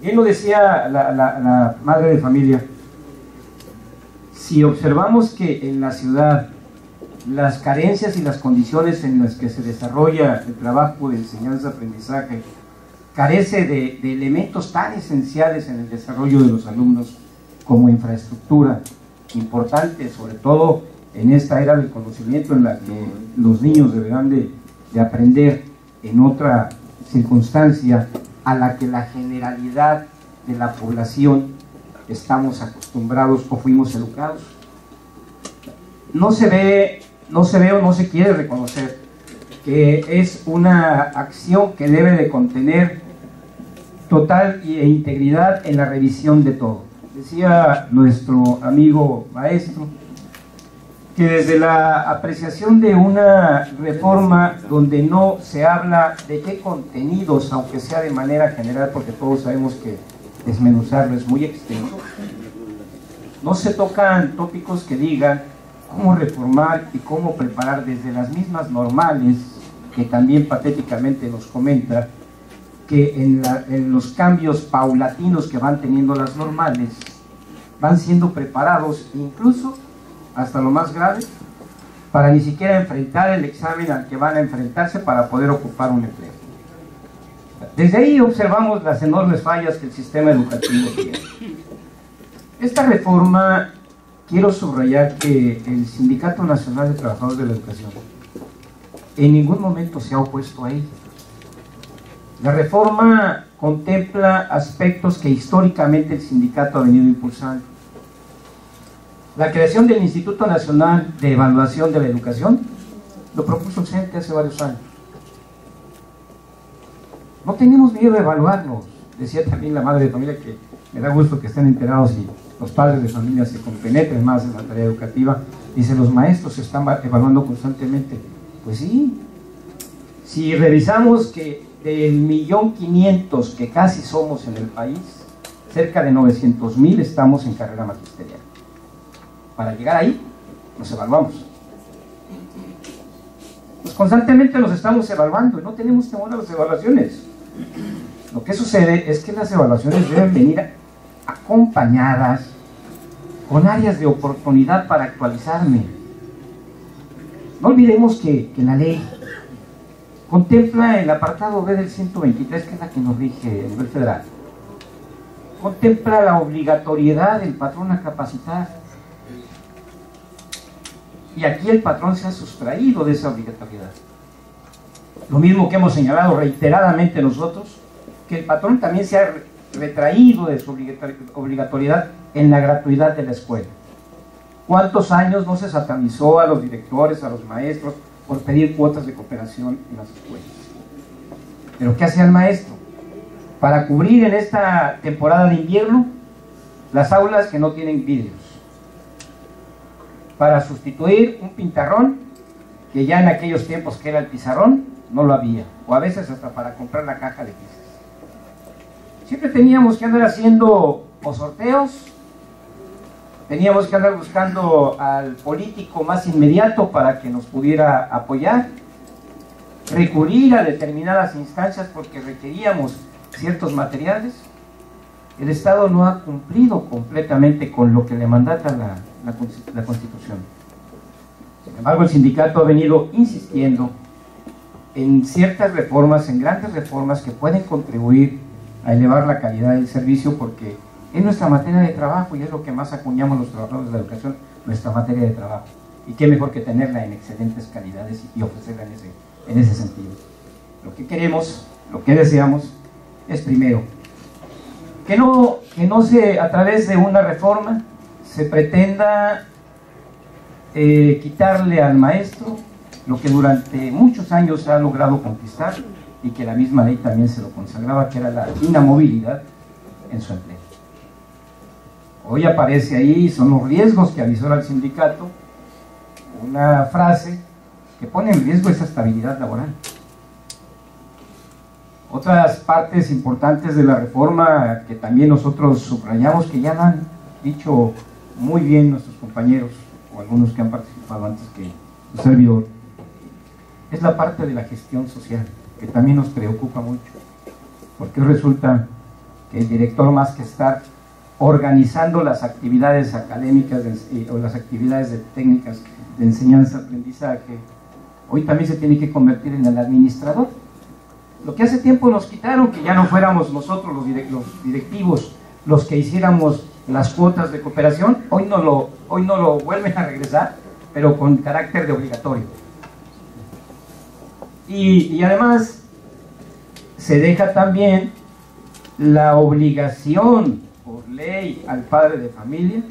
Bien lo decía la madre de familia, si observamos que en la ciudad las carencias y las condiciones en las que se desarrolla el trabajo de enseñanza-aprendizaje carece de elementos tan esenciales en el desarrollo de los alumnos como infraestructura, importante sobre todo en esta era del conocimiento en la que los niños deberán de aprender en otra circunstancia a la que la generalidad de la población estamos acostumbrados o fuimos educados. No se ve o no se quiere reconocer que es una acción que debe de contener total e integridad en la revisión de todo. Decía nuestro amigo maestro que desde la apreciación de una reforma donde no se habla de qué contenidos, aunque sea de manera general, porque todos sabemos que desmenuzarlo es muy extenso, no se tocan tópicos que digan cómo reformar y cómo preparar desde las mismas normales, que también patéticamente nos comenta que en los cambios paulatinos que van teniendo las normales, van siendo preparados incluso hasta lo más grave, para ni siquiera enfrentar el examen al que van a enfrentarse para poder ocupar un empleo. Desde ahí observamos las enormes fallas que el sistema educativo tiene. Esta reforma, quiero subrayar que el Sindicato Nacional de Trabajadores de la Educación en ningún momento se ha opuesto a ella. La reforma contempla aspectos que históricamente el sindicato ha venido impulsando. La creación del Instituto Nacional de Evaluación de la Educación lo propuso el CENTE hace varios años. No tenemos miedo de evaluarnos, decía también la madre de familia, que me da gusto que estén enterados y los padres de familia se compenetren más en la tarea educativa. Dice, los maestros se están evaluando constantemente. Pues sí, Si revisamos que del 1.500.000 que casi somos en el país, cerca de 900.000 estamos en carrera magisterial. Para llegar ahí, nos evaluamos. Pues constantemente nos estamos evaluando y no tenemos temor a las evaluaciones. Lo que sucede es que las evaluaciones deben venir acompañadas con áreas de oportunidad para actualizarme. No olvidemos que la ley contempla el apartado B del 123, que es la que nos rige a nivel federal. Contempla la obligatoriedad del patrón a capacitar. Y aquí el patrón se ha sustraído de esa obligatoriedad. Lo mismo que hemos señalado reiteradamente nosotros, que el patrón también se ha retraído de su obligatoriedad en la gratuidad de la escuela. ¿Cuántos años no se satanizó a los directores, a los maestros, por pedir cuotas de cooperación en las escuelas? ¿Pero qué hacía el maestro? Para cubrir en esta temporada de invierno las aulas que no tienen vidrios, para sustituir un pintarrón que ya en aquellos tiempos que era el pizarrón no lo había, o a veces hasta para comprar la caja de piezas. Siempre teníamos que andar haciendo o sorteos, teníamos que andar buscando al político más inmediato para que nos pudiera apoyar, recurrir a determinadas instancias porque requeríamos ciertos materiales. El Estado no ha cumplido completamente con lo que le mandata la Constitución. Sin embargo, el sindicato ha venido insistiendo en ciertas reformas, en grandes reformas que pueden contribuir a elevar la calidad del servicio, porque es nuestra materia de trabajo y es lo que más acuñamos los trabajadores de la educación, nuestra materia de trabajo. Y qué mejor que tenerla en excelentes calidades y ofrecerla en ese sentido. Lo que queremos, lo que deseamos, es primero que no se, a través de una reforma, se pretenda quitarle al maestro lo que durante muchos años ha logrado conquistar y que la misma ley también se lo consagraba, que era la inamovilidad en su empleo. Hoy aparece ahí, son los riesgos que avisó el sindicato, una frase que pone en riesgo esa estabilidad laboral. Otras partes importantes de la reforma que también nosotros subrayamos, que ya lo han dicho muy bien nuestros compañeros, o algunos que han participado antes que el servidor, es la parte de la gestión social, que también nos preocupa mucho, porque resulta que el director, más que estar organizando las actividades académicas o las actividades técnicas de enseñanza-aprendizaje, hoy también se tiene que convertir en el administrador. Lo que hace tiempo nos quitaron, que ya no fuéramos nosotros los directivos los que hiciéramos las cuotas de cooperación, hoy no lo vuelven a regresar, pero con carácter de obligatorio. Y además se deja también la obligación por ley al padre de familia,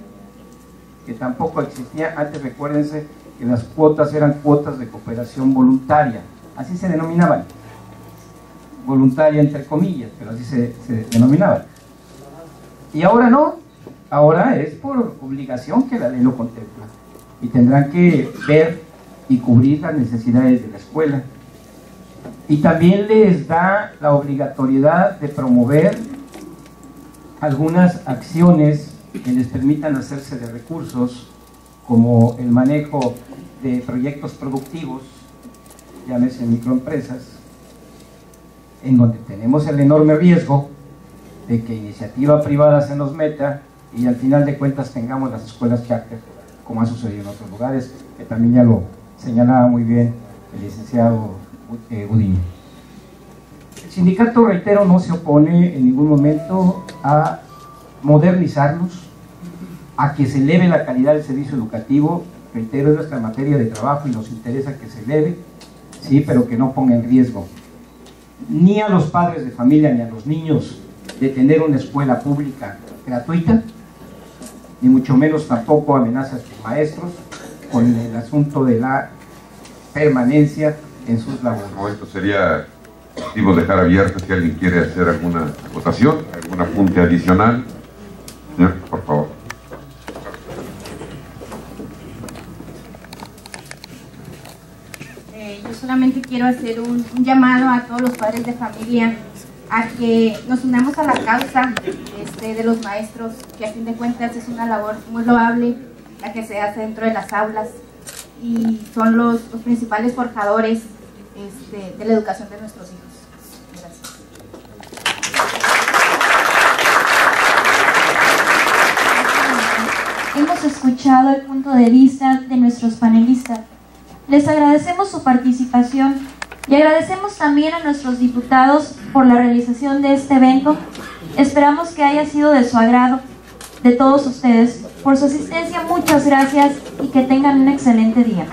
que tampoco existía antes. Recuérdense que las cuotas eran cuotas de cooperación voluntaria, así se denominaban, voluntaria entre comillas, pero así se denominaban. Y ahora no, ahora es por obligación que la ley lo contempla, y tendrán que ver y cubrir las necesidades de la escuela. Y también les da la obligatoriedad de promover algunas acciones que les permitan hacerse de recursos, como el manejo de proyectos productivos, llámese microempresas, en donde tenemos el enorme riesgo de que iniciativa privada se nos meta y al final de cuentas tengamos las escuelas charter, como ha sucedido en otros lugares, que también ya lo señalaba muy bien el licenciado Gudiño. El sindicato, reitero, no se opone en ningún momento a modernizarnos, a que se eleve la calidad del servicio educativo. Reitero, es nuestra materia de trabajo y nos interesa que se eleve, sí, pero que no ponga en riesgo ni a los padres de familia ni a los niños de tener una escuela pública gratuita, ni mucho menos tampoco amenaza a sus maestros con el asunto de la permanencia en sus labores. No, esto sería motivo dejar abierto si alguien quiere hacer alguna votación, algún apunte adicional. Señor, por favor. Yo solamente quiero hacer un llamado a todos los padres de familia a que nos unamos a la causa de los maestros, que a fin de cuentas es una labor muy loable la que se hace dentro de las aulas y son los principales forjadores de la educación de nuestros hijos. Gracias. Hemos escuchado el punto de vista de nuestros panelistas. Les agradecemos su participación y agradecemos también a nuestros diputados por la realización de este evento. Esperamos que haya sido de su agrado, de todos ustedes. Por su asistencia, muchas gracias y que tengan un excelente día.